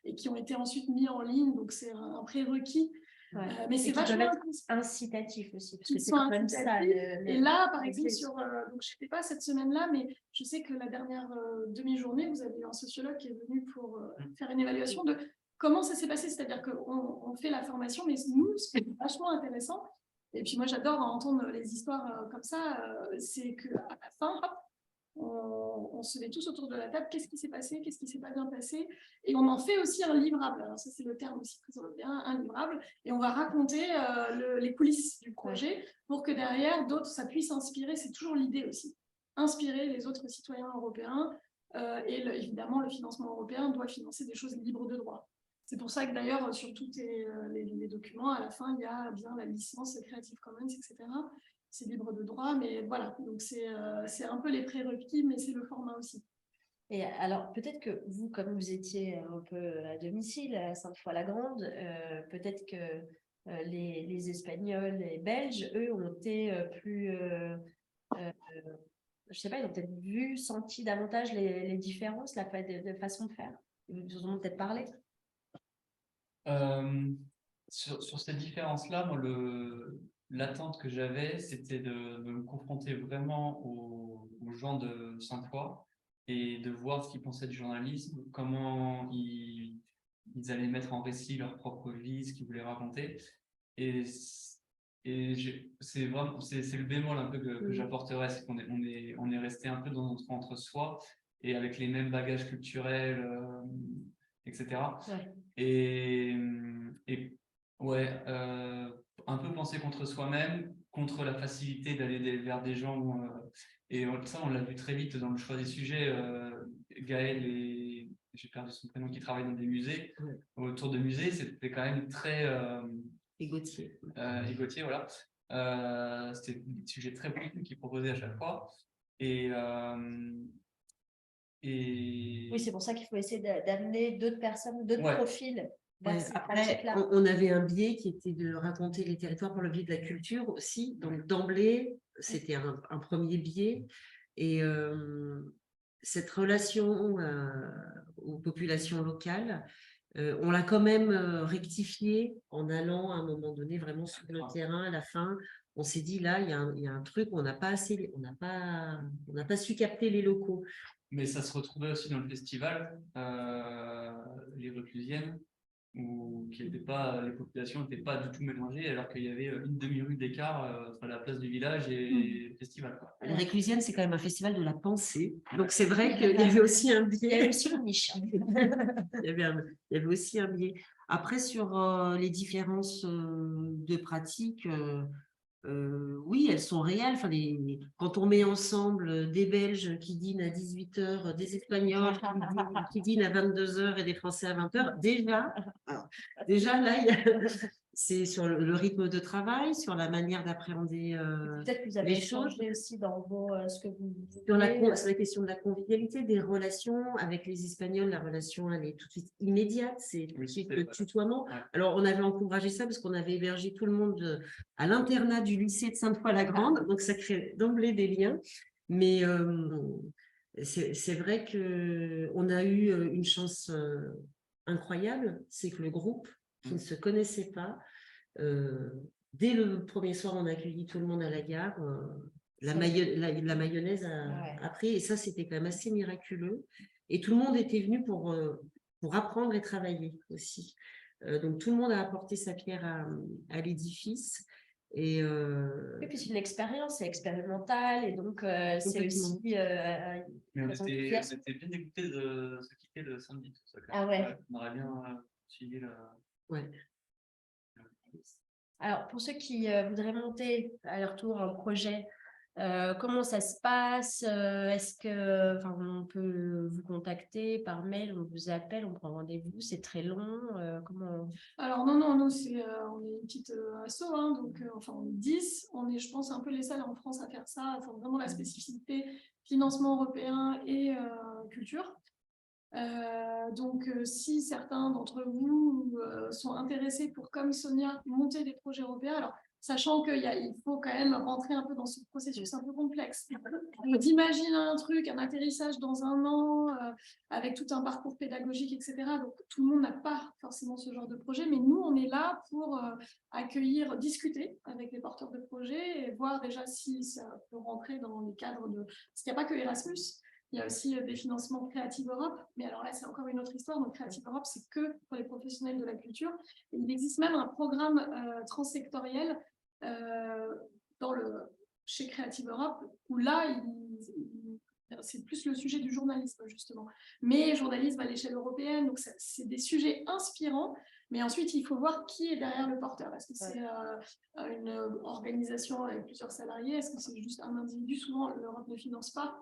et qui ont été ensuite mis en ligne. Donc, c'est un prérequis. Ouais. Mais c'est Et qui peuvent vachement être incitatif aussi, parce que qui c'est sont quand même ça. incitatifs. Et là, par exemple, plus. donc je ne sais pas cette semaine-là, mais je sais que la dernière demi-journée, vous avez eu un sociologue qui est venu pour faire une évaluation de comment ça s'est passé. C'est-à-dire qu'on fait la formation, mais nous, ce qui est vachement intéressant, et puis moi j'adore entendre les histoires comme ça, c'est qu'à la fin, hop, on se met tous autour de la table, qu'est-ce qui s'est passé, qu'est-ce qui s'est pas bien passé, et on en fait aussi un livrable. Alors ça, c'est le terme aussi très européen, un livrable, et on va raconter les coulisses du projet pour que derrière, d'autres, ça puisse inspirer. C'est toujours l'idée aussi, inspirer les autres citoyens européens, et évidemment, le financement européen doit financer des choses libres de droit. C'est pour ça que d'ailleurs, sur tous les documents, à la fin, il y a bien la licence Creative Commons, etc. C'est libre de droit, mais voilà, donc c'est un peu les prérequis, mais c'est le format aussi. Et alors, peut-être que vous, comme vous étiez un peu à domicile à Sainte-Foy-la-Grande, peut-être que les Espagnols, les Belges, eux, ont été plus... je sais pas, ils ont peut-être vu, senti davantage les différences, la de façon de faire. Ils vous en ont peut-être parlé. Sur ces différences-là, moi, l'attente que j'avais, c'était de me confronter vraiment aux gens de Sainte-Foy et de voir ce qu'ils pensaient du journalisme, comment ils allaient mettre en récit leur propre vie, ce qu'ils voulaient raconter. Et c'est le bémol un peu que j'apporterais, c'est qu'on est resté un peu dans notre entre-soi et avec les mêmes bagages culturels, etc. Ouais. Et ouais, un peu penser contre soi-même, contre la facilité d'aller vers des gens. Et ça, on l'a vu très vite dans le choix des sujets. Gaël et j'ai perdu son prénom, qui travaillent dans des musées, autour de musées, c'était quand même très... Et Gauthier. Et Gauthier, voilà. C'était des sujets très politiques qu'ils proposaient à chaque fois. Et Oui, c'est pour ça qu'il faut essayer d'amener d'autres personnes, d'autres profils. Après, on avait un biais qui était de raconter les territoires par le biais de la culture aussi. Donc, d'emblée, c'était un premier biais. Et cette relation aux populations locales, on l'a quand même rectifié en allant à un moment donné vraiment sur le terrain. À la fin, on s'est dit là, il y a un truc, on n'a pas su capter les locaux. Mais ça se retrouvait aussi dans le festival, les Reclusiennes, où les populations n'étaient pas du tout mélangées, alors qu'il y avait une demi-rue d'écart entre la place du village et le festival. Quoi. Les Réclusiennes, c'est quand même un festival de la pensée. Donc, c'est vrai qu'il y avait aussi un biais. Il y avait aussi une niche. Il y avait aussi un biais. Après, sur les différences de pratiques, oui, elles sont réelles. Enfin, quand on met ensemble des Belges qui dînent à 18h, des Espagnols qui dînent à 22h et des Français à 20h, déjà là, c'est sur le rythme de travail, sur la manière d'appréhender peut-être que vous avez échangé aussi dans ce que vous sur la question de la convivialité, des relations avec les Espagnols. La relation, elle est tout de suite immédiate, c'est tout de suite le tutoiement. Ouais. Alors, on avait encouragé ça parce qu'on avait hébergé tout le monde à l'internat du lycée de Sainte-Foy-la-Grande, donc ça crée d'emblée des liens. Mais c'est vrai qu'on a eu une chance incroyable, c'est que le groupe qui ne se connaissait pas, dès le premier soir, on a accueilli tout le monde à la gare. La mayonnaise a pris, et ça, c'était quand même assez miraculeux. Et tout le monde était venu pour apprendre et travailler aussi. Donc, tout le monde a apporté sa pierre à l'édifice. Et puis, c'est une expérience, c'est expérimental, et donc c'est aussi... Mais on était bien dégoûtés de se quitter le samedi. Tout ça, ah ouais. On aurait bien suivi la... Ouais. Alors, pour ceux qui voudraient monter à leur tour un projet, comment ça se passe? Est-ce que, on peut vous contacter par mail, on vous appelle, on prend rendez-vous? C'est très long. Comment... Alors non, nous, on est une petite asso, hein, donc on est 10. On est, je pense, un peu les seuls en France à faire ça. Enfin, vraiment la spécificité financement européen et culture. Donc, si certains d'entre vous sont intéressés pour, comme Sonia, monter des projets européens, alors sachant qu'il faut quand même rentrer un peu dans ce processus un peu complexe. D'imaginer un truc, un atterrissage dans un an, avec tout un parcours pédagogique, etc. Donc, tout le monde n'a pas forcément ce genre de projet, mais nous, on est là pour accueillir, discuter avec les porteurs de projets et voir déjà si ça peut rentrer dans les cadres de... Parce qu'il n'y a pas que Erasmus, il y a aussi des financements Creative Europe, mais alors là, c'est encore une autre histoire. Donc, Creative Europe, c'est que pour les professionnels de la culture. Et il existe même un programme transsectoriel chez Creative Europe, où là, c'est plus le sujet du journalisme, justement. Mais journalisme à l'échelle européenne, donc c'est des sujets inspirants, mais ensuite, il faut voir qui est derrière le porteur. Est-ce que c'est une organisation avec plusieurs salariés? Est-ce que c'est juste un individu? Souvent, l'Europe ne finance pas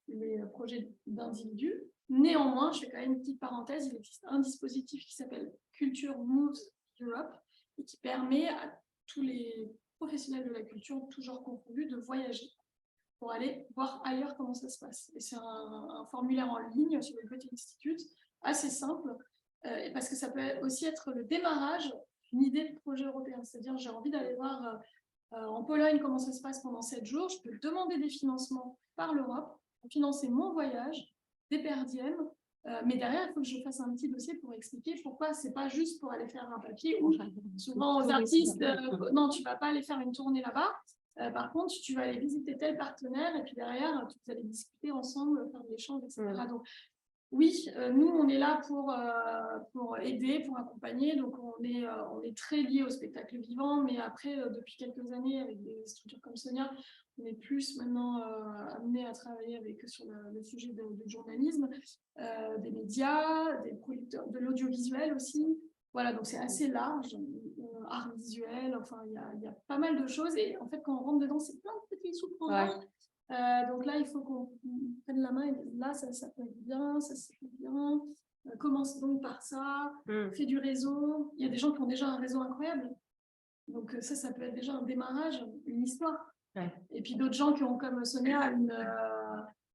les projets d'individus. Néanmoins, je fais quand même une petite parenthèse, il existe un dispositif qui s'appelle Culture Moves Europe et qui permet à tous les professionnels de la culture, tous genres confondus, de voyager pour aller voir ailleurs comment ça se passe. Et c'est un formulaire en ligne sur le Goethe Institute, assez simple, parce que ça peut aussi être le démarrage d'une idée de projet européen. C'est-à-dire, j'ai envie d'aller voir en Pologne comment ça se passe pendant 7 jours, je peux demander des financements par l'Europe pour financer mon voyage, des per diem, mais derrière, il faut que je fasse un petit dossier pour expliquer pourquoi c'est pas juste pour aller faire un papier ou souvent aux artistes, non, tu vas pas aller faire une tournée là-bas. Par contre, tu vas aller visiter tel partenaire et puis derrière, vous allez discuter ensemble, faire de l'échange, etc. Donc, oui, nous, on est là pour aider, pour accompagner. Donc, on est très liés au spectacle vivant, mais après, depuis quelques années, avec des structures comme Sonia, on est plus maintenant amené à travailler avec eux sur le sujet du journalisme, des médias, des producteurs, de l'audiovisuel aussi. Voilà, donc c'est assez large, art visuel, enfin, il y a pas mal de choses. Et en fait, quand on rentre dedans, c'est plein de petits sous-programmes. Donc là, il faut qu'on prenne la main et là, ça peut être bien, ça se fait bien. Commence donc par ça, fais du réseau. Il y a des gens qui ont déjà un réseau incroyable. Donc ça peut être déjà un démarrage, une histoire. Ouais. Et puis d'autres gens qui ont, comme Sonia,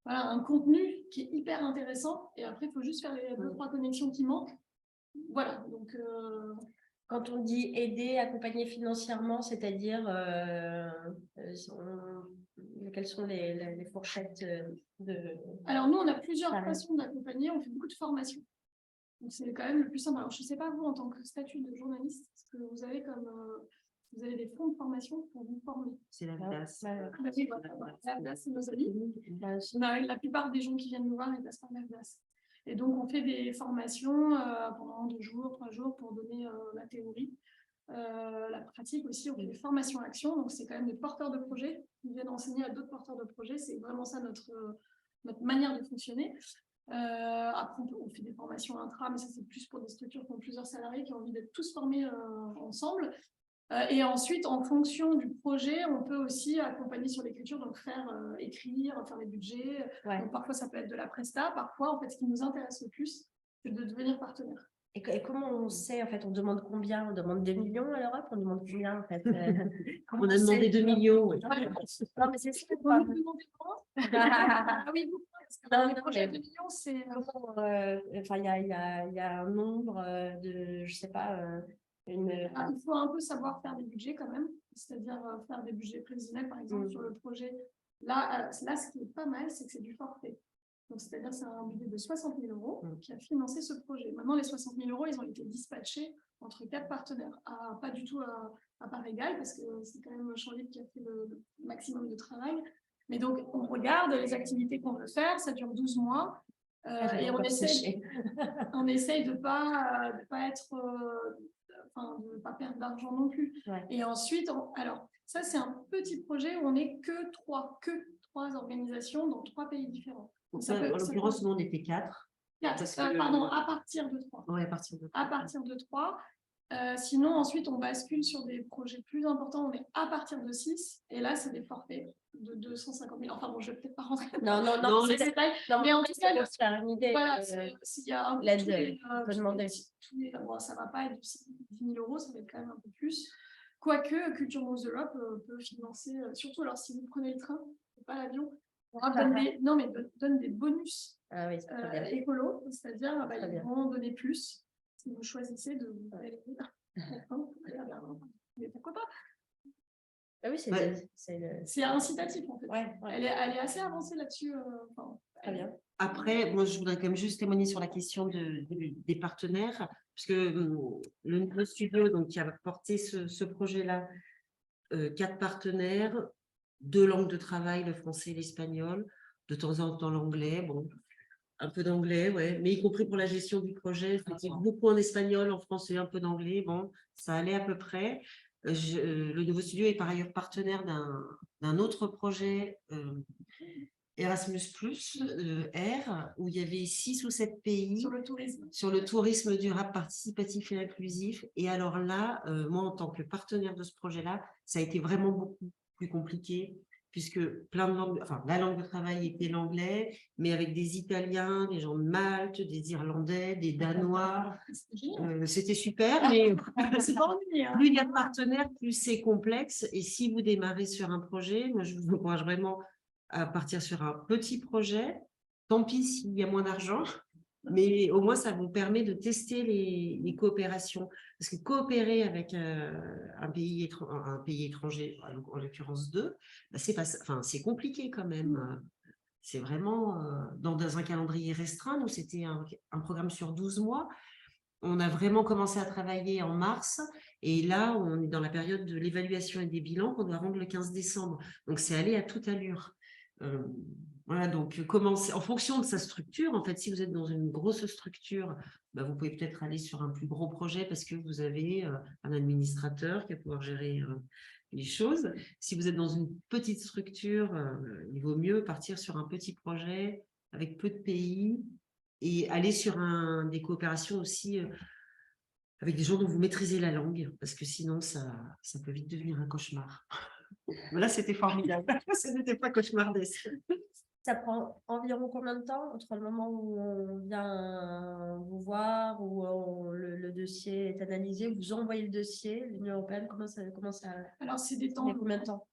voilà, un contenu qui est hyper intéressant. Et après, il faut juste faire les 2-3 connexions qui manquent. Voilà, donc... Quand on dit aider, accompagner financièrement, c'est-à-dire quelles sont les fourchettes de... Alors nous, on a plusieurs façons d'accompagner. On fait beaucoup de formations. Donc c'est quand même le plus simple. Alors je ne sais pas vous, en tant que statut de journaliste, ce que vous avez comme... vous avez des fonds de formation pour vous former. C'est la VDAS. La VDAS, c'est nos amis. La plupart des gens qui viennent nous voir, ils passent par la VDAS. Et donc, on fait des formations pendant 2 jours, 3 jours pour donner la théorie. La pratique aussi, on fait des formations action. Donc, c'est quand même des porteurs de projets qui viennent enseigner à d'autres porteurs de projets. C'est vraiment ça notre manière de fonctionner. Après, on fait des formations intra, mais ça, c'est plus pour des structures qui ont plusieurs salariés qui ont envie d'être tous formés ensemble. Et ensuite, en fonction du projet, on peut aussi accompagner sur l'écriture, donc écrire, faire les budgets. Ouais. Donc, parfois, ça peut être de la presta. Parfois, en fait, ce qui nous intéresse le plus, c'est de devenir partenaire. Et comment on sait, en fait, on demande combien? On demande 2 millions à l'Europe? On demande combien, en fait On a demandé 2 millions. Ouais. Non, mais c'est ça. Vous nous demandez comment? Ah oui, vous. Le projet de 2 millions, c'est... Enfin, il y a un nombre de, je sais pas... Il faut un peu savoir faire des budgets quand même, c'est-à-dire faire des budgets prévisionnels, par exemple, sur le projet. Là, ce qui est pas mal, c'est que c'est du forfait. Donc, c'est-à-dire c'est un budget de 60 000 € qui a financé ce projet. Maintenant, les 60 000 €, ils ont été dispatchés entre 4 partenaires, pas du tout à part égale, parce que c'est quand même Jean-Libre qui a fait le maximum de travail. Mais donc, on regarde les activités qu'on veut faire, ça dure 12 mois, et on essaye de pas être... Enfin, de ne pas perdre d'argent non plus. Ouais. Et ensuite, alors, ça, c'est un petit projet où on n'est que trois organisations dans 3 pays différents. Donc, en l'occurrence, nous, on était 4. Pardon, à partir de 3. Oui, à partir de 3. À partir de 3. Sinon, ensuite, on bascule sur des projets plus importants. On est à partir de 6. Et là, c'est des forfaits de 250 000. Enfin, bon, je ne vais peut-être pas rentrer dans ces détails. Mais en tout cas, pour se faire une idée. Voilà, s'il y a l'aide, peut demander. Bon, ça ne va pas être 10 000 €, ça va être quand même un peu plus. Quoique, Culture Moves Europe peut financer, surtout alors si vous prenez le train, pas l'avion, donne des bonus écolos, c'est-à-dire ils vont donner plus si vous choisissez de vous aller. Mais pourquoi pas? Ah oui, c'est Ouais. C'est incitatif, en fait. Ouais, ouais, Elle est assez avancée là-dessus. très bien. Après, moi, je voudrais quand même juste témoigner sur la question des partenaires, parce que le nouveau studio donc, qui a porté ce projet-là, 4 partenaires, 2 langues de travail, le français et l'espagnol, de temps en temps l'anglais, bon, un peu d'anglais, ouais, mais y compris pour la gestion du projet, c'était beaucoup en espagnol, en français, un peu d'anglais, bon, ça allait à peu près. Le nouveau studio est par ailleurs partenaire d'un autre projet Erasmus+, R, où il y avait 6 ou 7 pays Sur le tourisme. durable, participatif et inclusif. Et alors là, moi, en tant que partenaire de ce projet-là, ça a été vraiment beaucoup plus compliqué, puisque plein de langues, enfin, la langue de travail était l'anglais, mais avec des Italiens, des gens de Malte, des Irlandais, des Danois. C'était super, mais C'est pas ennuyé, hein. plus il y a de partenaires, plus c'est complexe. Et si vous démarrez sur un projet, moi, je vous encourage vraiment à partir sur un petit projet. Tant pis s'il y a moins d'argent, mais au moins, ça vous permet de tester les coopérations. Parce que coopérer avec un pays étranger, en l'occurrence 2, bah, c'est compliqué quand même. C'est vraiment dans un calendrier restreint. Nous, c'était un programme sur 12 mois. On a vraiment commencé à travailler en mars et là, on est dans la période de l'évaluation et des bilans qu'on doit rendre le 15 décembre. Donc, c'est allé à toute allure. Voilà, donc en fonction de sa structure, en fait, si vous êtes dans une grosse structure, bah, vous pouvez peut-être aller sur un plus gros projet parce que vous avez un administrateur qui va pouvoir gérer les choses. Si vous êtes dans une petite structure, il vaut mieux partir sur un petit projet avec peu de pays et aller sur des coopérations aussi avec des gens dont vous maîtrisez la langue, parce que sinon, ça peut vite devenir un cauchemar. Là, c'était formidable. Ce n'était pas cauchemardesque. Ça prend environ combien de temps entre le moment où on vient vous voir, où le dossier est analysé, vous envoyez le dossier, l'Union européenne, comment ça Alors, c'est des temps. met combien de temps?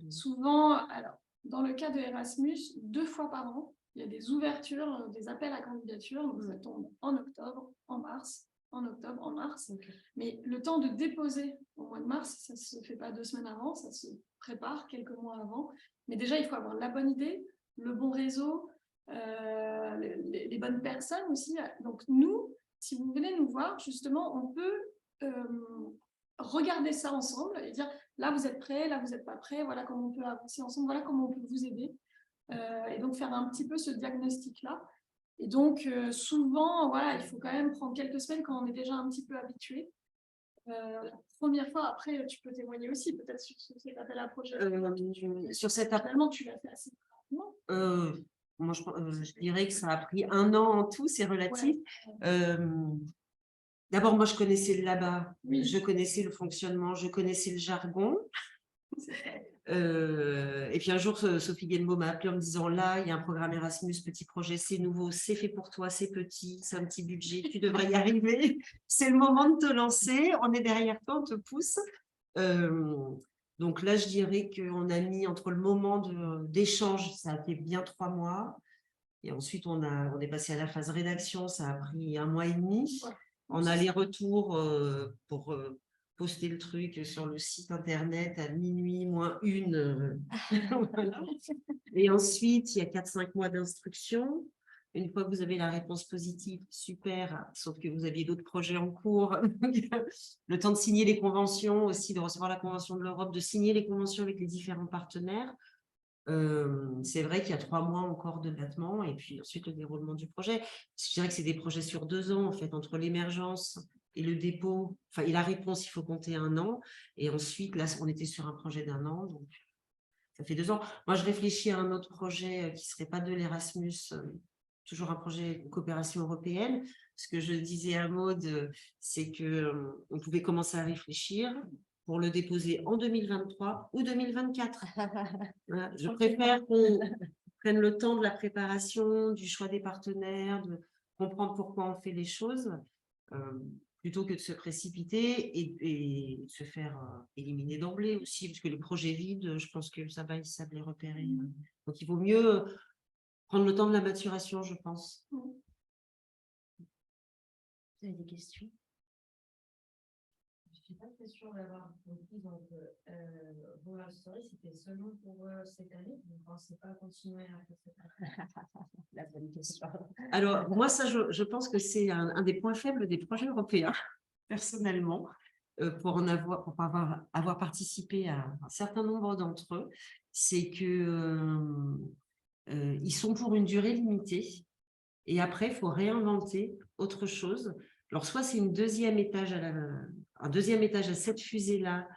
Souvent, alors, dans le cas de Erasmus, 2 fois par an, il y a des ouvertures, des appels à candidature. Donc, ça tombe en octobre, en mars, en octobre, en mars. Okay. Mais le temps de déposer au mois de mars, ça ne se fait pas 2 semaines avant, ça se prépare quelques mois avant. Mais déjà, il faut avoir la bonne idée, le bon réseau, les bonnes personnes aussi. Donc, nous, si vous venez nous voir, justement, on peut regarder ça ensemble et dire là, vous êtes prêts, là, vous n'êtes pas prêts, voilà comment on peut avancer ensemble, voilà comment on peut vous aider. Et donc, faire un petit peu ce diagnostic-là. Et donc, souvent, voilà, il faut quand même prendre quelques semaines quand on est déjà un petit peu habitué. La première fois, après, tu peux témoigner aussi, peut-être sur cet appel à projet. Sur cet appel, finalement, tu l'as fait assez rapidement. moi, je dirais que ça a pris 1 an en tout, c'est relatif. Ouais. D'abord, moi, je connaissais le là-bas, Oui. je connaissais le fonctionnement, je connaissais le jargon. Et puis un jour, Sophie Guillemot m'a appelé en me disant là, il y a un programme Erasmus, petit projet, c'est nouveau, c'est fait pour toi, c'est petit, c'est un petit budget, tu devrais y arriver. C'est le moment de te lancer, on est derrière toi, on te pousse. Donc là, je dirais qu'on a mis entre le moment d'échange, ça a fait bien 3 mois. Et ensuite, on est passé à la phase rédaction, ça a pris 1 mois et demi. Ouais. En aller-retour pour poster le truc sur le site internet à minuit moins 1. Voilà. Et ensuite, il y a 4-5 mois d'instruction. Une fois que vous avez la réponse positive, super, sauf que vous aviez d'autres projets en cours. Le temps de signer les conventions, aussi de recevoir la convention de l'Europe, de signer les conventions avec les différents partenaires. C'est vrai qu'il y a 3 mois encore de battement et puis ensuite le déroulement du projet. Je dirais que c'est des projets sur 2 ans en fait, entre l'émergence et le dépôt, enfin et la réponse, il faut compter 1 an et ensuite là on était sur un projet d'1 an, donc ça fait 2 ans. Moi je réfléchis à un autre projet qui serait pas de l'Erasmus, toujours un projet de coopération européenne. Ce que je disais à Maud, c'est que on pouvait commencer à réfléchir pour le déposer en 2023 ou 2024. Voilà, je préfère qu'on prenne le temps de la préparation, du choix des partenaires, de comprendre pourquoi on fait les choses, plutôt que de se précipiter et de se faire éliminer d'emblée aussi, parce que les projets vides, je pense que ça va, ils savent les repérer. Donc, il vaut mieux prendre le temps de la maturation, je pense. Vous avez des questions? l'impression d'avoir compris, donc, Rural Story, c'était seulement pour cette année. Vous ne pensez pas continuer après cette année? La bonne question. Alors, moi, ça, je pense que c'est un des points faibles des projets européens, personnellement, pour avoir participé à un certain nombre d'entre eux, c'est que ils sont pour une durée limitée et après, il faut réinventer autre chose. Alors, soit c'est un deuxième étage à cette fusée-là,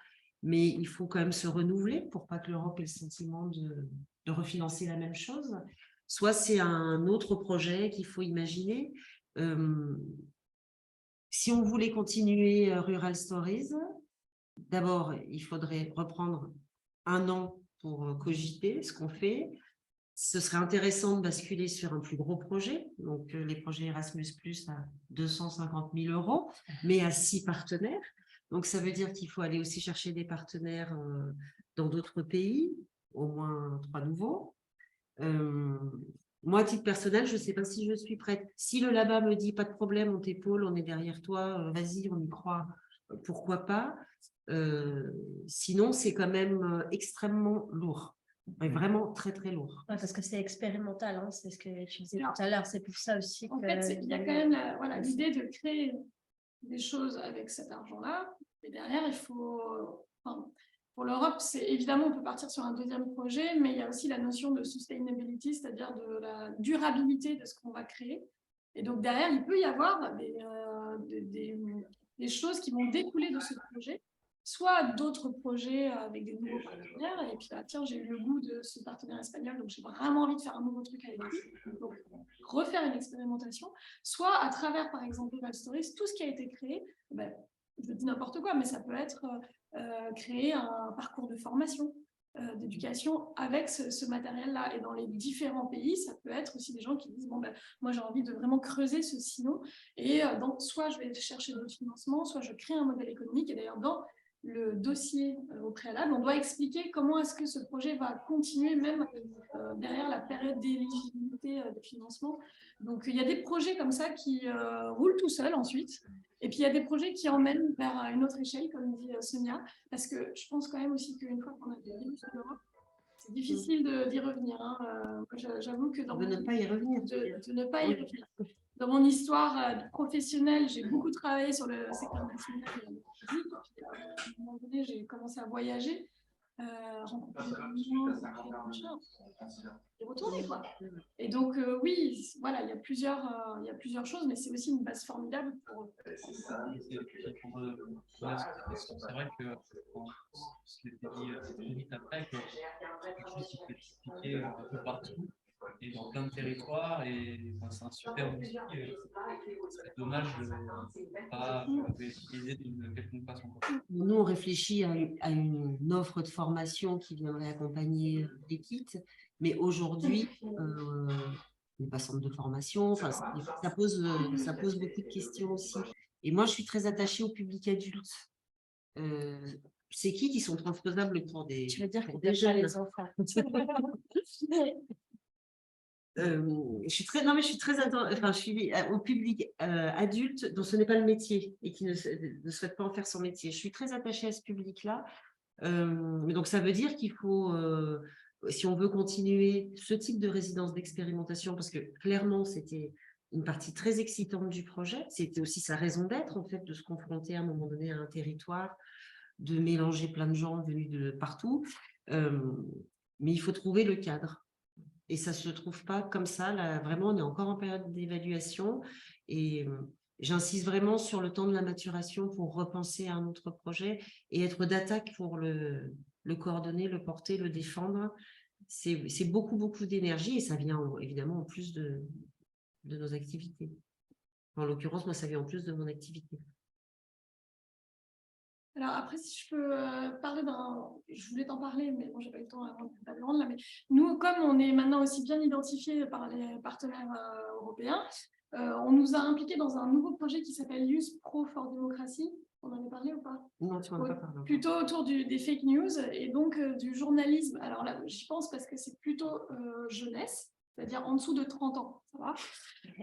mais il faut quand même se renouveler pour pas que l'Europe ait le sentiment de refinancer la même chose. Soit c'est un autre projet qu'il faut imaginer. Si on voulait continuer Rural Stories, d'abord, il faudrait reprendre un an pour cogiter ce qu'on fait. Ce serait intéressant de basculer sur un plus gros projet, donc les projets Erasmus+, à 250 000 €, mais à 6 partenaires. Donc, ça veut dire qu'il faut aller aussi chercher des partenaires dans d'autres pays, au moins 3 nouveaux. Moi, à titre personnel, je ne sais pas si je suis prête. Si le là-bas me dit, pas de problème, on t'épaule, on est derrière toi, vas-y, on y croit, pourquoi pas. Sinon, c'est quand même extrêmement lourd. Vraiment très, très lourd. Ouais, parce que c'est expérimental, hein, c'est ce que tu disais tout à l'heure. C'est pour ça aussi En que... fait, il y a quand même l'idée de créer des choses avec cet argent-là. Et derrière, il faut... pour l'Europe, c'est évidemment, on peut partir sur un deuxième projet, mais il y a aussi la notion de sustainability, c'est-à-dire de la durabilité de ce qu'on va créer. Et donc, derrière, il peut y avoir des choses qui vont découler de ce projet, soit d'autres projets avec des nouveaux partenaires, et puis tiens, j'ai eu le goût de ce partenaire espagnol, donc j'ai vraiment envie de faire un nouveau truc avec lui, donc refaire une expérimentation, soit à travers, par exemple, Rural Stories, tout ce qui a été créé, je dis n'importe quoi, mais ça peut être créer un parcours de formation, d'éducation avec ce matériel-là. Et dans les différents pays, ça peut être aussi des gens qui disent, moi j'ai envie de vraiment creuser ce silo, et donc soit je vais chercher d'autres financements, soit je crée un modèle économique, et d'ailleurs dans le dossier au préalable, on doit expliquer comment est-ce que ce projet va continuer même derrière la période d'éligibilité de financement. Donc il y a des projets comme ça qui roulent tout seuls ensuite, et puis il y a des projets qui emmènent vers une autre échelle, comme dit Sonia, parce que je pense quand même aussi qu'une fois qu'on a des livres sur l'Europe, c'est difficile d'y revenir. Hein. J'avoue que De ne pas y revenir. De ne pas y revenir. Dans mon histoire professionnelle, j'ai beaucoup travaillé sur le secteur national de la musique. À un moment donné, j'ai commencé à voyager, rencontrer des gens, et retourner, quoi. Et donc, oui, voilà, il y a plusieurs choses, mais c'est aussi une base formidable pour... C'est vrai que ce qui était dit vite après, que c'est quelque chose qui peut expliquer un peu partout et dans plein de territoires, et c'est un super outil. C'est dommage de ne pas l'utiliser d'une quelconque façon. Nous, on réfléchit à une offre de formation qui viendrait accompagner les kits, mais aujourd'hui, n'est pas centre de formation, ça pose beaucoup de questions aussi. Et moi, je suis très attachée au public adulte. C'est qui sont transposables pour des... Tu veux dire pour que des jeunes. les enfants. Je suis très au public adulte dont ce n'est pas le métier et qui ne souhaite pas en faire son métier. Je suis très attachée à ce public-là. Mais donc, ça veut dire qu'il faut, si on veut continuer ce type de résidence d'expérimentation, parce que clairement, c'était une partie très excitante du projet, c'était aussi sa raison d'être, en fait, de se confronter à un moment donné à un territoire, de mélanger plein de gens venus de partout. Mais il faut trouver le cadre. Et ça ne se trouve pas comme ça. Là, vraiment, on est encore en période d'évaluation. Et j'insiste vraiment sur le temps de la maturation pour repenser à un autre projet et être d'attaque pour le coordonner, le porter, le défendre. C'est beaucoup, beaucoup d'énergie et ça vient évidemment en plus de nos activités. En l'occurrence, moi, ça vient en plus de mon activité. Alors après, si je peux parler je voulais t'en parler, mais bon, j'ai pas eu le temps avant de table ronde là. Mais nous, comme on est maintenant aussi bien identifiés par les partenaires européens, on nous a impliqués dans un nouveau projet qui s'appelle Youth Pro for Democracy. On en a parlé ou pas? Non, tu m'en as pas parlé. Plutôt autour des fake news et donc du journalisme. Alors là, j'y pense parce que c'est plutôt jeunesse. c'est-à-dire en dessous de 30 ans. Ça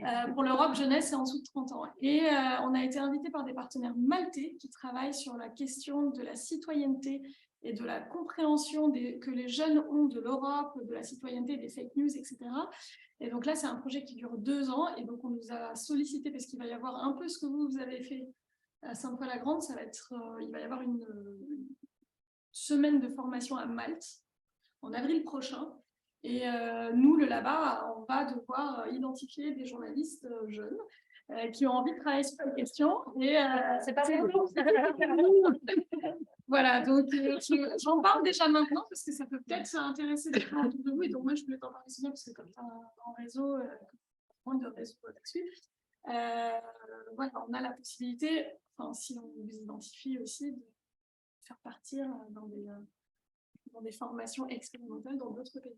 va pour l'Europe jeunesse, c'est en dessous de 30 ans. Et on a été invité par des partenaires maltais qui travaillent sur la question de la citoyenneté et de la compréhension que les jeunes ont de l'Europe, de la citoyenneté, des fake news, etc. Et donc là, c'est un projet qui dure 2 ans. Et donc, on nous a sollicité parce qu'il va y avoir un peu ce que vous avez fait à Sainte-Foy-la-Grande. Ça va être, il va y avoir une semaine de formation à Malte en avril prochain. Et nous, le Laba, on va devoir identifier des journalistes jeunes qui ont envie de travailler sur cette question. Et c'est pas voilà, donc j'en parle déjà maintenant parce que ça peut peut-être intéresser des gens autour de vous. Et donc moi, je voulais t'en parler souvent parce que comme tu as un grand réseau, moins de réseau là-dessus. Voilà, on a la possibilité, enfin, si on vous identifie aussi, de faire partir dans des formations expérimentales dans d'autres pays.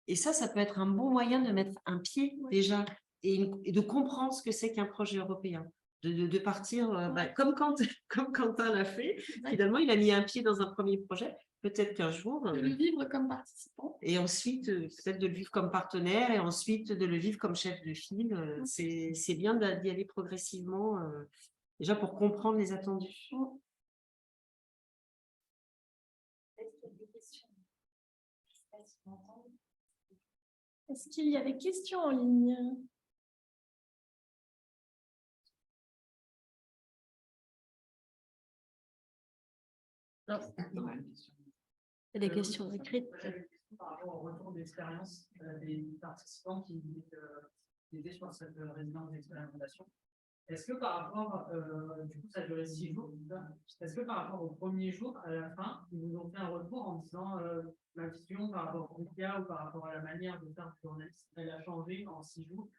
Et ça peut être un bon moyen de mettre un pied déjà et de comprendre ce que c'est qu'un projet européen. De partir, comme Quentin l'a fait, finalement, il a mis un pied dans un premier projet, peut-être qu'un jour… De le vivre comme participant. Et ensuite, peut-être de le vivre comme partenaire et ensuite de le vivre comme chef de file. C'est bien d'y aller progressivement, déjà pour comprendre les attendus. Est-ce qu'il y a des questions en ligne? Non. C'est des questions écrites. Par rapport au retour d'expérience des participants qui étaient sur cette résidence d'expérimentation, est-ce que par rapport, du coup ça a duré 6 jours, est-ce que par rapport au premier jour, à la fin, ils vous ont fait un retour en disant la vision par rapport au média ou par rapport à la manière de faire du journalisme, elle a changé en 6 jours?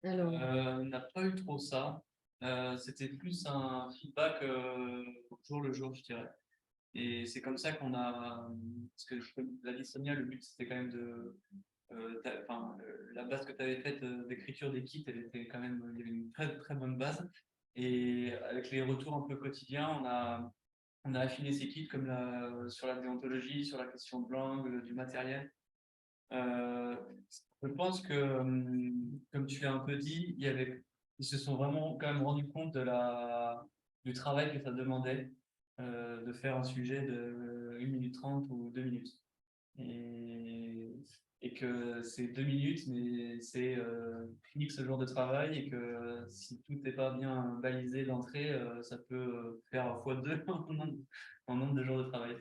Alors, On n'a pas eu trop ça. C'était plus un feedback au jour le jour, je dirais. Et c'est comme ça qu'on a, parce que l'a dit Sonia, le but c'était quand même de, la base que tu avais faite d'écriture des kits, elle était quand même, il y avait une très très bonne base. Et avec les retours un peu quotidiens, on a affiné ces kits comme sur la déontologie, sur la question de langue, du matériel. Je pense que, comme tu l'as un peu dit, ils se sont vraiment quand même rendus compte du travail que ça demandait de faire un sujet de 1 minute 30 ou 2 minutes. Et que c'est 2 minutes, mais c'est X jour de travail et que si tout n'est pas bien balisé d'entrée, ça peut faire x2 en nombre de jours de travail.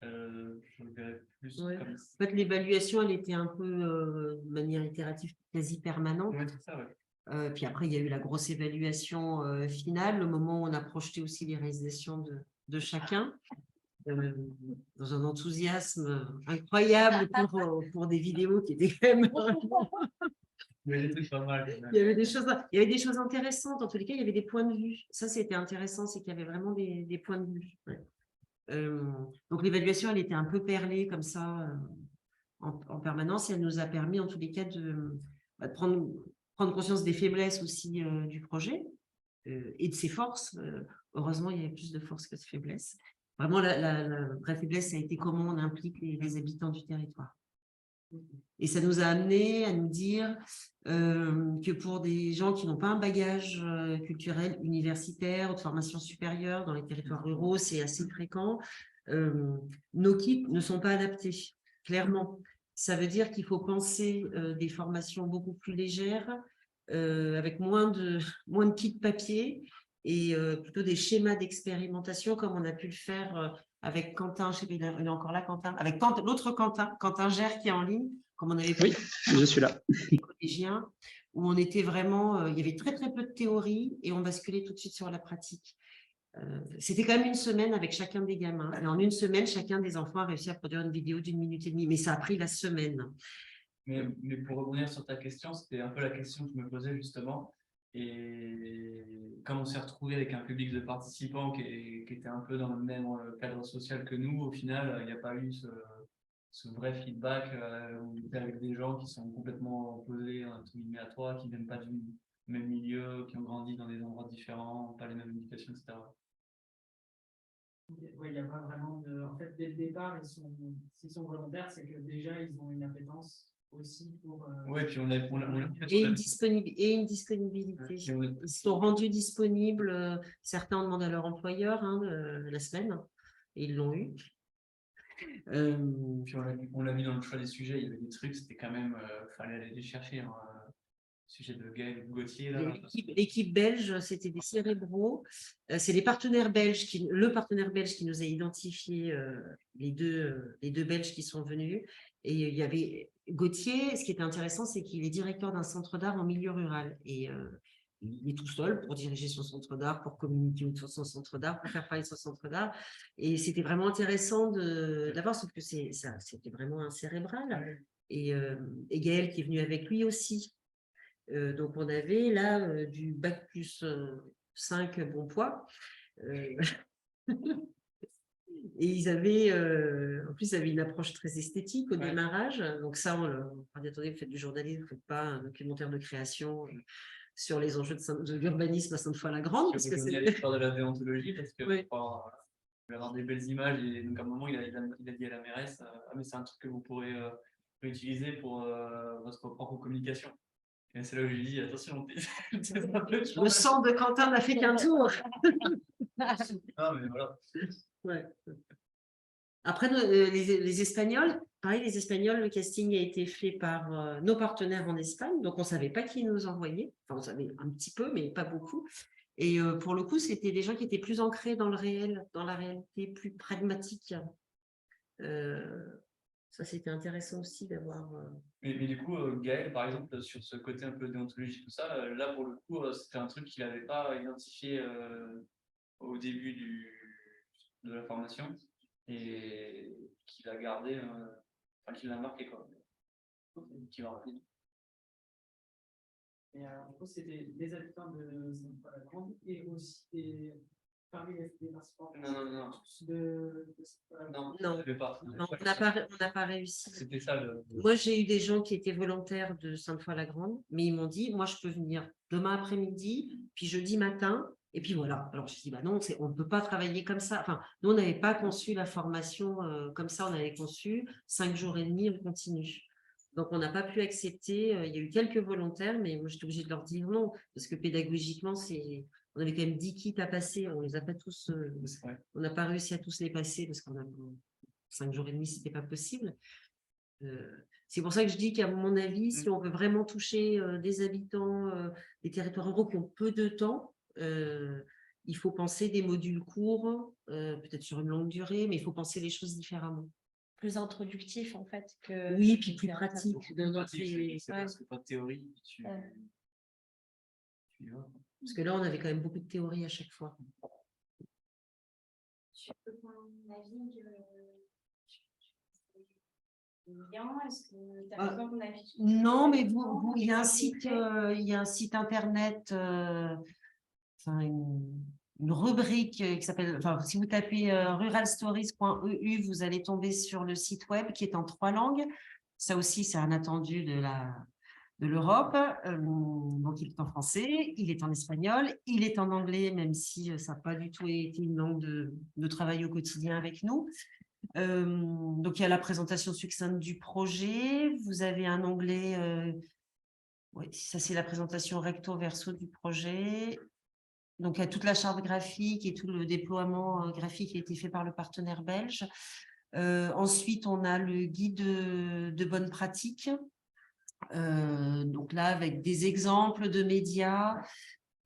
Je le verrais plus comme ça. En fait, l'évaluation, elle était un peu de manière itérative, quasi permanente. Ouais, c'est ça, ouais. Puis après, il y a eu la grosse évaluation finale, le moment où on a projeté aussi les réalisations de chacun, dans un enthousiasme incroyable pour des vidéos qui étaient quand même… Il y avait des trucs pas mal. Il y avait des choses intéressantes. En tous les cas, il y avait des points de vue. Ça, c'était intéressant, c'est qu'il y avait vraiment des points de vue. Ouais. Donc, l'évaluation, elle était un peu perlée comme ça en permanence. Et elle nous a permis, en tous les cas, de prendre conscience des faiblesses aussi du projet et de ses forces. Heureusement, il y avait plus de forces que de faiblesses. Vraiment, la vraie faiblesse, ça a été comment on implique les habitants du territoire. Et ça nous a amené à nous dire que pour des gens qui n'ont pas un bagage culturel universitaire ou de formation supérieure dans les territoires ruraux, c'est assez fréquent, nos kits ne sont pas adaptés, clairement. Ça veut dire qu'il faut penser des formations beaucoup plus légères, avec moins de kits papier et plutôt des schémas d'expérimentation comme on a pu le faire avec Quentin, je sais pas, il est encore là, Quentin, avec l'autre Quentin Gère qui est en ligne, comme on avait fait. Oui, je suis là. Les collégiens, où on était vraiment, il y avait très très peu de théorie et on basculait tout de suite sur la pratique. C'était quand même une semaine avec chacun des gamins. Et en une semaine, chacun des enfants a réussi à produire une vidéo d'1 minute et demie, mais ça a pris la semaine. Mais pour revenir sur ta question, c'était un peu la question que je me posais justement. Et comme on s'est retrouvé avec un public de participants qui était un peu dans le même cadre social que nous, au final, il n'y a pas eu ce vrai feedback avec des gens qui sont complètement opposés à toi, qui ne viennent pas du même milieu, qui ont grandi dans des endroits différents, pas les mêmes éducations, etc. Ouais, il n'y a pas vraiment de. En fait, dès le départ, s'ils sont volontaires, c'est que déjà, ils ont une appétence aussi pour. Ouais, puis Et une disponibilité. Ils sont rendus disponibles. Certains en demandent à leur employeur la semaine, et ils l'ont eu. Puis on l'a mis dans le choix des sujets, il y avait des trucs, c'était quand même, fallait aller les chercher. Hein. Sujet de Gaël Gauthier. L'équipe belge, c'était des cérébraux. C'est les partenaires belges, le partenaire belge qui nous a identifié les deux Belges qui sont venus. Et il y avait Gauthier, ce qui était intéressant, c'est qu'il est directeur d'un centre d'art en milieu rural. Et il est tout seul pour diriger son centre d'art, pour communiquer autour de son centre d'art, pour faire parler de son centre d'art. Et c'était vraiment intéressant d'avoir, sauf que c'était vraiment un cérébral. Et Gaël qui est venu avec lui aussi. Donc, on avait là du bac plus 5 bon poids. Et ils avaient, en plus, ils avaient une approche très esthétique au démarrage. Donc ça, on leur a dit, attendez, vous faites du journalisme, vous ne faites pas un documentaire de création sur les enjeux de l'urbanisme à Sainte-Foy-la-Grande. Parce que c'est l'histoire de la déontologie, parce que pour avoir des belles images, et donc à un moment, il a dit à la mairesse, ah, mais c'est un truc que vous pourrez utiliser pour votre propre communication. Et c'est là où je lui dis, attention, le sang de Quentin n'a fait qu'un tour. Non, mais voilà. Ouais. Après, les Espagnols, pareil, les Espagnols, le casting a été fait par nos partenaires en Espagne, donc on ne savait pas qui nous envoyait. Enfin, on savait un petit peu, mais pas beaucoup. Et pour le coup, c'était des gens qui étaient plus ancrés dans le réel, dans la réalité, plus pragmatique. Ça, c'était intéressant aussi d'avoir. Mais du coup, Gaël, par exemple, sur ce côté un peu déontologie, tout ça, là, pour le coup, c'était un truc qu'il n'avait pas identifié au début de la formation et qu'il a gardé, enfin, qu'il l'a marqué, quoi. Qui va rapide. Et du coup, c'est des habitants de Sainte-Foy-la-Grande et aussi parmi les participants. Non. Non, on n'a pas réussi. C'était ça le. Moi, j'ai eu des gens qui étaient volontaires de Sainte-Foy-la-Grande, mais ils m'ont dit, moi, je peux venir demain après-midi, puis jeudi matin, et puis voilà. Alors, je dis, bah non, on ne peut pas travailler comme ça. Enfin, nous, on n'avait pas conçu la formation comme ça, on avait conçu 5 jours et demi, on continue. Donc, on n'a pas pu accepter. Il y a eu quelques volontaires, mais moi, j'étais obligée de leur dire non, parce que pédagogiquement, on avait quand même 10 kits à passer. On les a pas tous. On n'a pas réussi à tous les passer parce qu'on a 5 jours et demi, ce n'était pas possible. C'est pour ça que je dis qu'à mon avis, si on veut vraiment toucher des habitants des territoires ruraux qui ont peu de temps, il faut penser des modules courts, peut-être sur une longue durée, mais il faut penser les choses différemment. Plus introductif, en fait. Que oui, puis plus pratique. C'est parce que pas de théorie. Parce que là, on avait quand même beaucoup de théorie à chaque fois. Tu peux prendre mon avis est-ce que tu as besoin qu'on affiche? Non, mais il y a un site internet, une rubrique qui s'appelle, enfin, si vous tapez ruralstories.eu, vous allez tomber sur le site web qui est en 3 langues. Ça aussi, c'est un attendu de l'Europe. Donc, il est en français, il est en espagnol, il est en anglais, même si ça n'a pas du tout été une langue de travail au quotidien avec nous. Donc, il y a la présentation succincte du projet. Vous avez un onglet, oui, ça c'est la présentation recto verso du projet. Donc, il y a toute la charte graphique et tout le déploiement graphique qui a été fait par le partenaire belge. Ensuite, on a le guide de bonne pratique. Donc là, avec des exemples de médias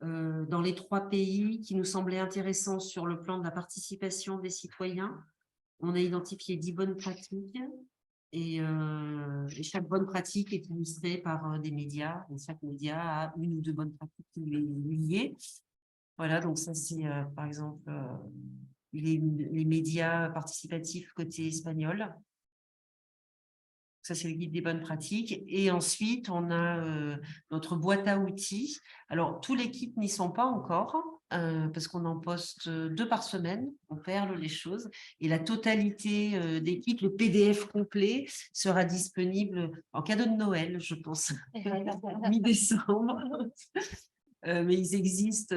dans les 3 pays qui nous semblaient intéressants sur le plan de la participation des citoyens. On a identifié 10 bonnes pratiques et chaque bonne pratique est illustrée par des médias. Et chaque média a 1 ou 2 bonnes pratiques qui lui est liées. Voilà, donc ça c'est par exemple les médias participatifs côté espagnol. Ça, c'est le guide des bonnes pratiques. Et ensuite, on a notre boîte à outils. Alors, tous les kits n'y sont pas encore, parce qu'on en poste 2 par semaine. On perle les choses. Et la totalité des kits, le PDF complet, sera disponible en cadeau de Noël, je pense, mi-décembre. mais ils existent.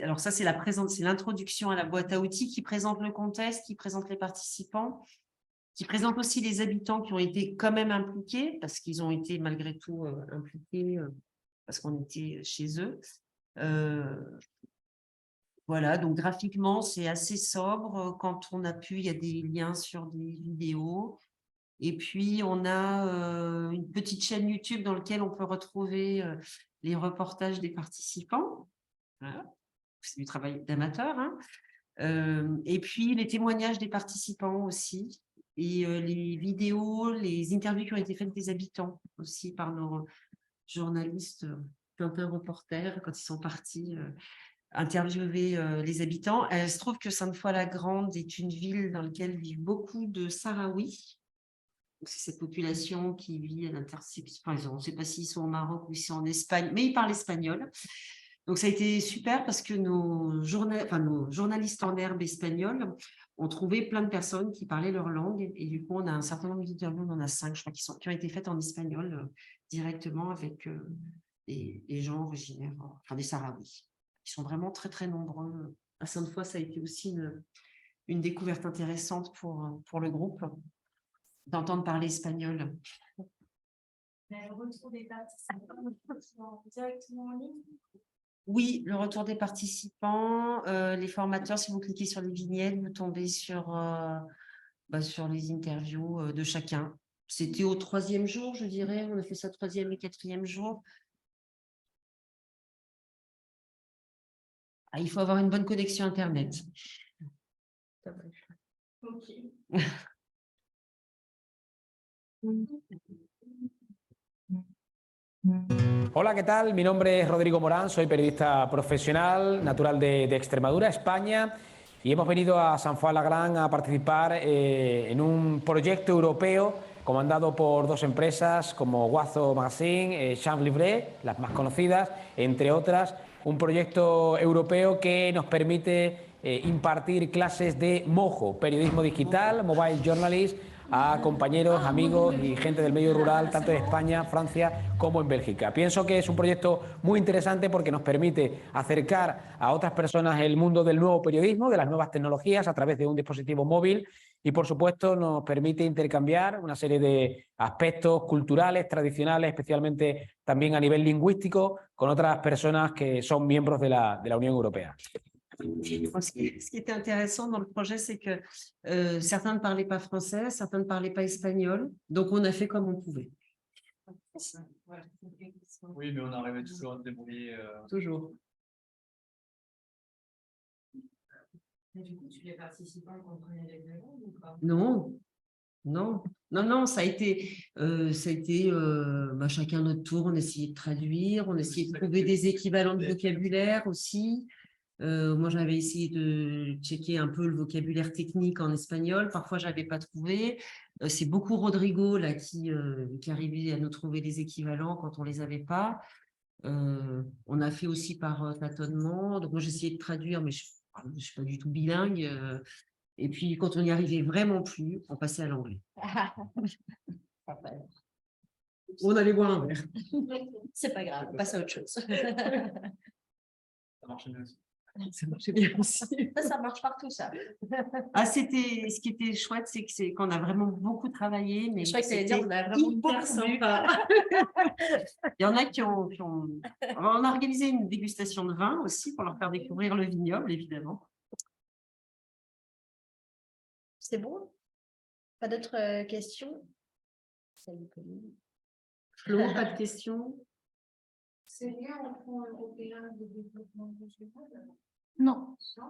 Alors ça, c'est l'introduction à la boîte à outils qui présente le contexte, qui présente les participants, qui présente aussi les habitants qui ont été quand même impliqués, parce qu'ils ont été malgré tout impliqués, parce qu'on était chez eux. Voilà, donc graphiquement, c'est assez sobre. Quand on a pu, il y a des liens sur des vidéos. Et puis, on a une petite chaîne YouTube dans laquelle on peut retrouver les reportages des participants. Voilà. C'est du travail d'amateur. Hein. Et puis, les témoignages des participants aussi. Et les vidéos, les interviews qui ont été faites des habitants aussi par nos journalistes, Quentin Reporter, quand ils sont partis interviewer les habitants. Il se trouve que Sainte-Foy-la-Grande est une ville dans laquelle vivent beaucoup de Sahraouis. C'est cette population qui vit à l'intersection. Enfin, on ne sait pas s'ils sont au Maroc ou s'ils sont en Espagne, mais ils parlent espagnol. Donc, ça a été super parce que nos journalistes en herbe espagnols ont trouvé plein de personnes qui parlaient leur langue. Et du coup, on a un certain nombre d'interviews, on en a 5, je crois, qui ont été faites en espagnol directement avec des gens originaires, enfin des Sahraouis. Ils sont vraiment très, très nombreux. À Sainte-Foy, ça a été aussi une découverte intéressante pour le groupe, d'entendre parler espagnol. Le retour des participants directement en ligne? Oui, le retour des participants, les formateurs, si vous cliquez sur les vignettes, vous tombez sur les interviews de chacun. C'était au 3e jour, je dirais. On a fait ça 3e et 4e jour. Il faut avoir une bonne connexion Internet. Ok. Hola, ¿qué tal? Mi nombre es Rodrigo Morán, soy periodista profesional, natural de Extremadura, España, y hemos venido a Sainte-Foy-la-Grande a participar en un proyecto europeo comandado por 2 empresas como Wazo Magazine, Champs Livré, las más conocidas, entre otras, un proyecto europeo que nos permite impartir clases de MOJO, periodismo digital, mobile journalist, a compañeros, amigos y gente del medio rural, tanto en España, Francia como en Bélgica. Pienso que es un proyecto muy interesante porque nos permite acercar a otras personas el mundo del nuevo periodismo, de las nuevas tecnologías a través de un dispositivo móvil y, por supuesto, nos permite intercambiar una serie de aspectos culturales, tradicionales, especialmente también a nivel lingüístico, con otras personas que son miembros de la Unión Europea. Ce qui était intéressant dans le projet, c'est que certains ne parlaient pas français, certains ne parlaient pas espagnol, donc on a fait comme on pouvait. Oui, mais on arrivait toujours à se débrouiller. Toujours. Et du coup, les participants comprenaient les deux langues ou pas? Non, ça a été chacun notre tour, on essayait de traduire, on essayait de trouver des équivalents de vocabulaire aussi. Moi, j'avais essayé de checker un peu le vocabulaire technique en espagnol. Parfois, je n'avais pas trouvé. C'est beaucoup Rodrigo là, qui arrivait à nous trouver des équivalents quand on ne les avait pas. On a fait aussi par tâtonnement. Donc, moi, j'essayais de traduire, mais je ne suis pas du tout bilingue. Et puis, quand on n'y arrivait vraiment plus, on passait à l'anglais. On allait boire un verre. C'est pas grave, on passe à autre chose. Ça marchait bien aussi. Ça marchait bien aussi. Ça marche partout, ça. Ce qui était chouette, c'est qu'on a vraiment beaucoup travaillé. Mais je crois que ça veut dire qu'on a vraiment hyper sympa. Il y en a qui ont... On a organisé une dégustation de vin aussi pour leur faire découvrir le vignoble, évidemment. C'est bon? Pas d'autres questions? Salut, Pauline. Flo, pas de questions? C'est lié au Fonds européen de développement régional? Non. Ça,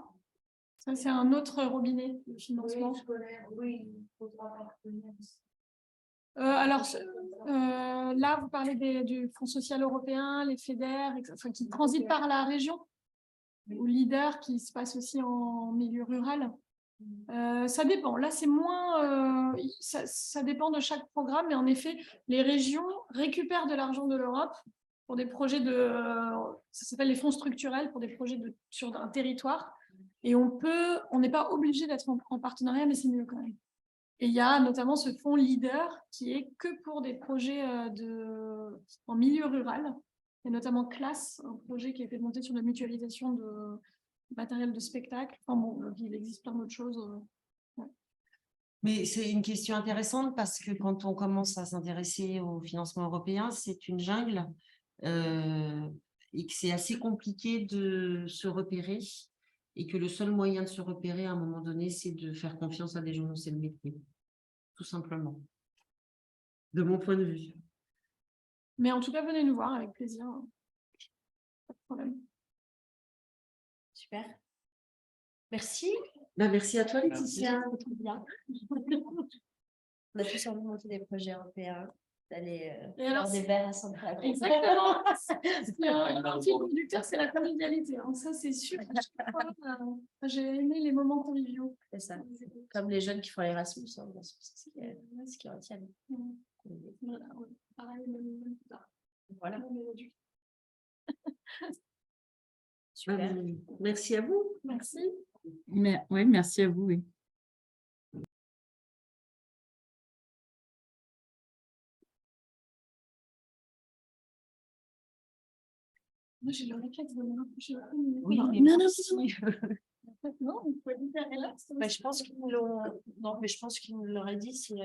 c'est un autre robinet de financement. Oui, je connais. Oui, il faudra partenaire. Alors, là, vous parlez du Fonds social européen, les FEDER, enfin, qui transitent par la région, ou LEADER, qui se passe aussi en milieu rural. Ça dépend. Là, c'est moins... ça dépend de chaque programme, mais en effet, les régions récupèrent de l'argent de l'Europe pour des projets ça s'appelle les fonds structurels, pour des projets sur un territoire. Et on n'est pas obligé d'être en partenariat, mais c'est mieux quand même. Et il y a notamment ce fonds LEADER qui est que pour des projets en milieu rural. Et notamment Classe, un projet qui a été monté sur la mutualisation de matériel de spectacle. Enfin bon, il existe plein d'autres choses. Mais c'est une question intéressante parce que quand on commence à s'intéresser au financement européen, c'est une jungle et que c'est assez compliqué de se repérer et que le seul moyen de se repérer à un moment donné, c'est de faire confiance à des gens dont c'est le métier, tout simplement, de mon point de vue. Mais en tout cas, venez nous voir avec plaisir. Pas de problème. Super. Merci. Ben, merci à toi, Laetitia. C'est trop bien. On a tous envie de monter des projets européens, d'aller Et alors, faire des verres à Centrale. exactement. Un fil conducteur, c'est la convivialité. Hein. Ça, c'est sûr. À chaque fois, j'ai aimé les moments conviviaux. C'est ça. Comme les jeunes qui font l'Erasmus, hein, bien sûr, c'est ce qui retiennent. Voilà, ouais. Pareil, même plus tard. Voilà. Même les adultes. Super. Merci à vous. Merci. Oui, merci à vous. Oui. Moi, j'ai le réflexe de me rapprocher. Oui, non, mais non, moi non, aussi. non, il faut être hyper relax. Bah, je pense qu'ils nous l'ont... Non, mais je pense qu'ils nous l'auraient dit si